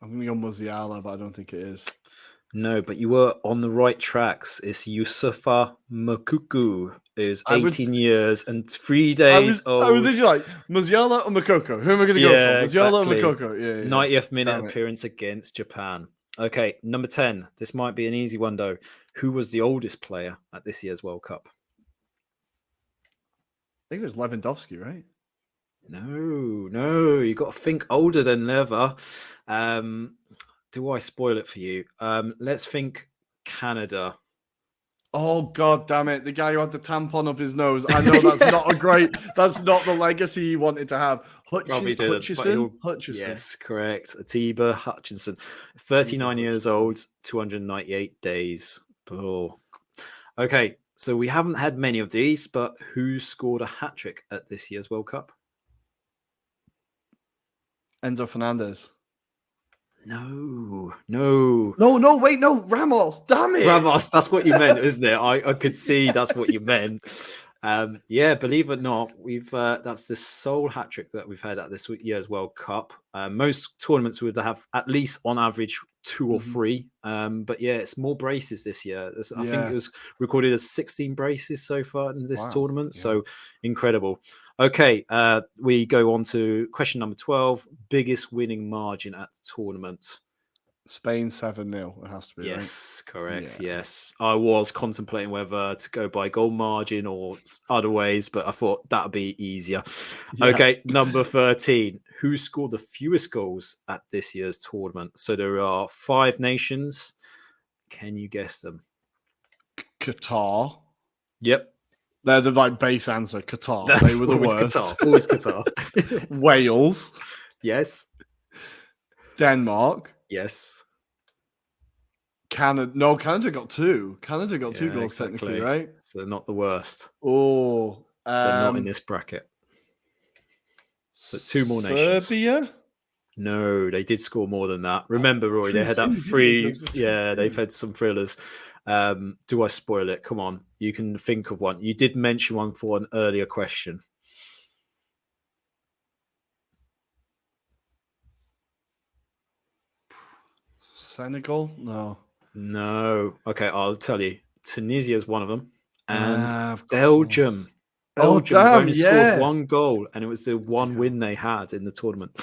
I'm going to go Musiala, but I don't think it is.
No, but you were on the right tracks. It's Youssoufa Moukoko. Is 18 years and 3 days old.
I was literally like, Musiala or Moukoko? Who am I going to go for? Musiala or Moukoko? Yeah.
90th minute appearance against Japan. Okay, number 10. This might be an easy one, though. Who was the oldest player at this year's World Cup?
I think it was Lewandowski, right?
No. You got to think older than ever. Do I spoil it for you? Let's think Canada.
Oh, God damn it. The guy who had the tampon up his nose. I know that's that's not the legacy he wanted to have. Hutchison?
Yes, correct. Atiba Hutchinson. 39 years old, 298 days. Oh. Okay, so we haven't had many of these, but who scored a hat-trick at this year's World Cup?
Enzo Fernandez.
No.
Wait, Ramos. Damn it.
Ramos, that's what you meant, isn't it? I could see that's what you meant. Believe it or not, we've that's the sole hat trick that we've had at this year's World Cup. Most tournaments would have at least on average 2 or 3. But yeah, it's more braces this year. I think it was recorded as 16 braces so far in this tournament. Yeah. So incredible. Okay, we go on to question number 12. Biggest winning margin at the tournament.
Spain 7-0. It has to be.
Yes,
right?
Correct. Yeah. Yes, I was contemplating whether to go by goal margin or other ways, but I thought that would be easier. Yeah. Okay, number 13. Who scored the fewest goals at this year's tournament? So there are 5 nations. Can you guess them?
Qatar.
Yep.
They're the base answer. Qatar. They were the worst.
Always Qatar.
Wales.
Yes.
Denmark.
Yes.
Canada. No, Canada got 2. Canada got 2 goals technically, right?
So they're not the worst.
Oh.
They're not in this bracket. So 2 more nations.
Serbia?
No, they did score more than that. Remember, Roy, they had that 3. Yeah, they've had some thrillers. Do I spoil it? Come on. You can think of one. You did mention one for an earlier question.
Senegal? No.
Okay, I'll tell you. Tunisia is one of them. And Belgium. Belgium only scored 1 goal, and it was the 1 win they had in the tournament.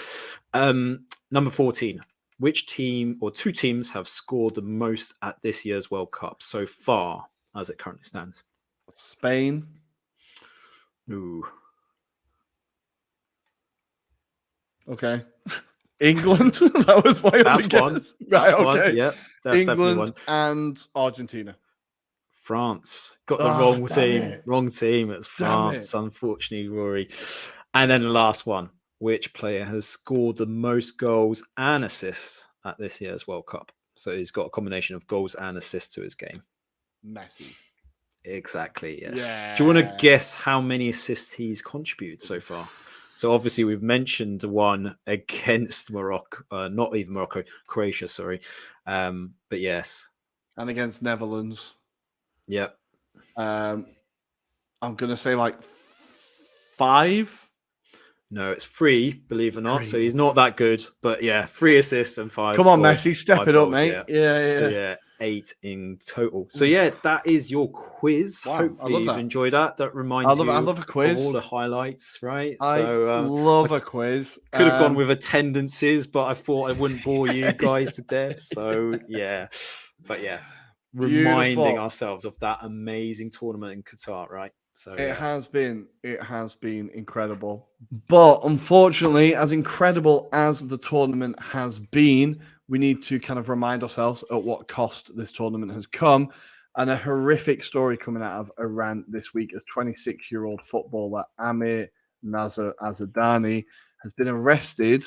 Number 14. Which team or 2 teams have scored the most at this year's World Cup so far, as it currently stands?
Spain.
Ooh.
Okay. England. That was my
That's one.
Guess.
That's
right,
one.
okay.
Yeah, that's definitely
England
one.
and Argentina.
France. Got the wrong team.
It.
Wrong team. It's France, unfortunately, Rory. And then the last one. Which player has scored the most goals and assists at this year's World Cup? So he's got a combination of goals and assists to his game.
Messi.
Exactly, yes.
Yeah.
Do you want to guess how many assists he's contributed so far? So obviously we've mentioned one against Morocco, not even Morocco, Croatia, sorry. But yes.
And against Netherlands.
Yep.
I'm going to say 5.
No, it's 3, believe it or not. 3. So he's not that good. But yeah, 3 assists and 5
Come on,
goals,
Messi, step it up, mate. Yeah.
So yeah, 8 in total. So yeah, that is your quiz. Wow, hopefully you've enjoyed that. That reminds you
I love a quiz.
Of all the highlights, right?
I love a quiz.
Could have gone with attendances, but I thought I wouldn't bore you guys to death. So yeah. But yeah, reminding ourselves of that amazing tournament in Qatar, right? So
it has been incredible. But unfortunately, as incredible as the tournament has been, we need to kind of remind ourselves at what cost this tournament has come. And a horrific story coming out of Iran this week as 26-year-old footballer Amir Nazar Azadani has been arrested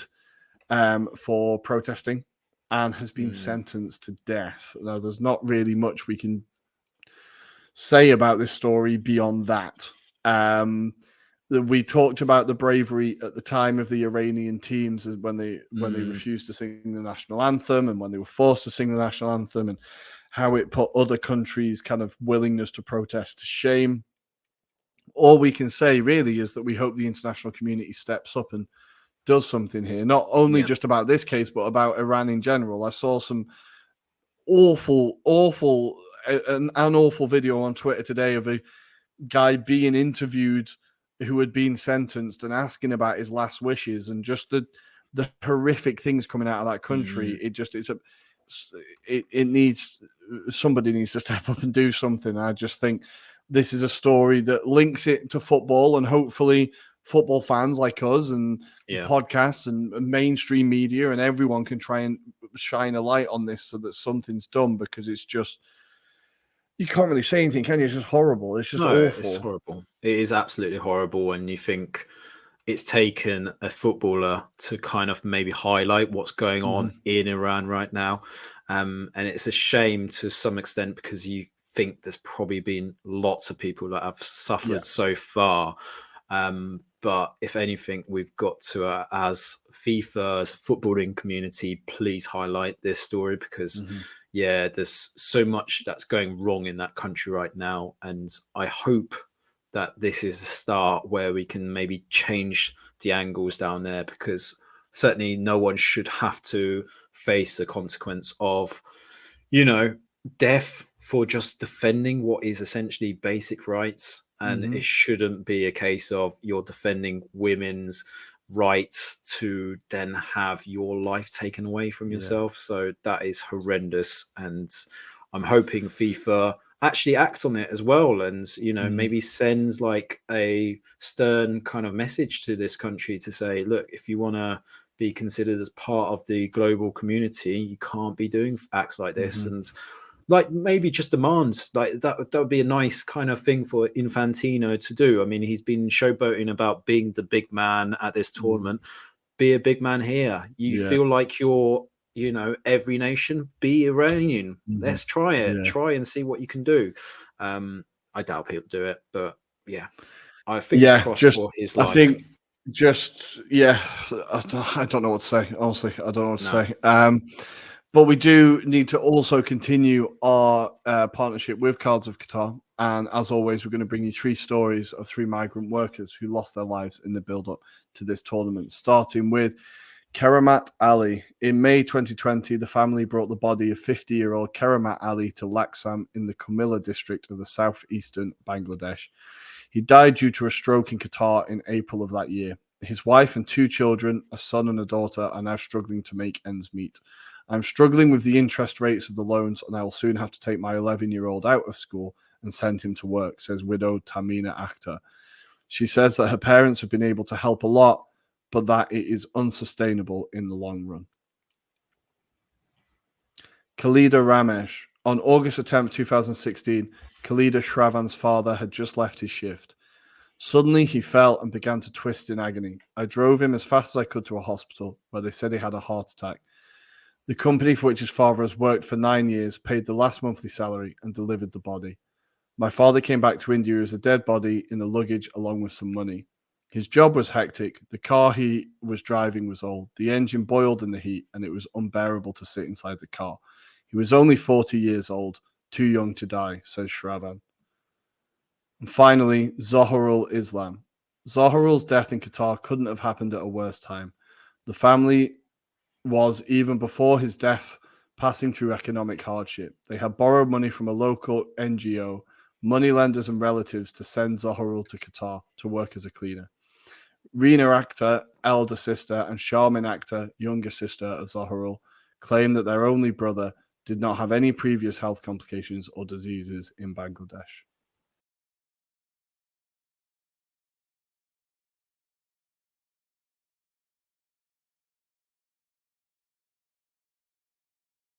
for protesting and has been sentenced to death. Now, there's not really much we can say about this story beyond that. We talked about the bravery at the time of the Iranian teams when they refused to sing the national anthem and when they were forced to sing the national anthem, and how it put other countries' kind of willingness to protest to shame. All we can say really is that we hope the international community steps up and does something here, not only just about this case, but about Iran in general. I saw some awful video on Twitter today of a guy being interviewed who had been sentenced and asking about his last wishes, and just the horrific things coming out of that country. Somebody needs to step up and do something. I just think this is a story that links it to football, and hopefully football fans like us and podcasts and mainstream media and everyone can try and shine a light on this so that something's done, because it's just, you can't really say anything, can you? It's just horrible. It's just awful.
It's horrible. It is absolutely horrible. And you think it's taken a footballer to kind of maybe highlight what's going on in Iran right now. And it's a shame to some extent, because you think there's probably been lots of people that have suffered so far. But if anything, we've got to, as FIFA, as a footballing community, please highlight this story, because there's so much that's going wrong in that country right now. And I hope that this is a start where we can maybe change the angles down there, because certainly no one should have to face the consequence of, death for just defending what is essentially basic rights. And it shouldn't be a case of you're defending women's rights to then have your life taken away from yourself. So that is horrendous. And I'm hoping FIFA actually acts on it as well, and maybe sends like a stern kind of message to this country to say, look, if you want to be considered as part of the global community, you can't be doing acts like this. And like maybe just demands like that would be a nice kind of thing for Infantino to do. I mean, he's been showboating about being the big man at this tournament. Be a big man here. You feel like you're, every nation, be Iranian. Let's try it. Try and see what you can do. I doubt people do it, but I think it's crossed for his life.
I think I don't know what to say. Honestly, I don't know what to say. But we do need to also continue our partnership with Cards of Qatar. And as always, we're going to bring you 3 stories of 3 migrant workers who lost their lives in the build-up to this tournament, starting with Keramat Ali. In May 2020, the family brought the body of 50-year-old Keramat Ali to Laksam in the Comilla district of the southeastern Bangladesh. He died due to a stroke in Qatar in April of that year. His wife and 2 children, a son and a daughter, are now struggling to make ends meet. I'm struggling with the interest rates of the loans, and I will soon have to take my 11-year-old out of school and send him to work, says widow Tamina Akhtar. She says that her parents have been able to help a lot, but that it is unsustainable in the long run. Khalida Ramesh. On August 10th, 2016, Khalida Shravan's father had just left his shift. Suddenly, he fell and began to twist in agony. I drove him as fast as I could to a hospital, where they said he had a heart attack. The company for which his father has worked for 9 years paid the last monthly salary and delivered the body. My father came back to India as a dead body in the luggage along with some money. His job was hectic. The car he was driving was old. The engine boiled in the heat, and it was unbearable to sit inside the car. He was only 40 years old, too young to die, says Shravan. And finally, Zoharul Islam. Zoharul's death in Qatar couldn't have happened at a worse time. The family was, even before his death, passing through economic hardship. They had borrowed money from a local NGO, moneylenders and relatives to send Zoharul to Qatar to work as a cleaner. Reena Akhtar, elder sister, and Sharmin Akhtar, younger sister of Zoharul, claimed that their only brother did not have any previous health complications or diseases in Bangladesh.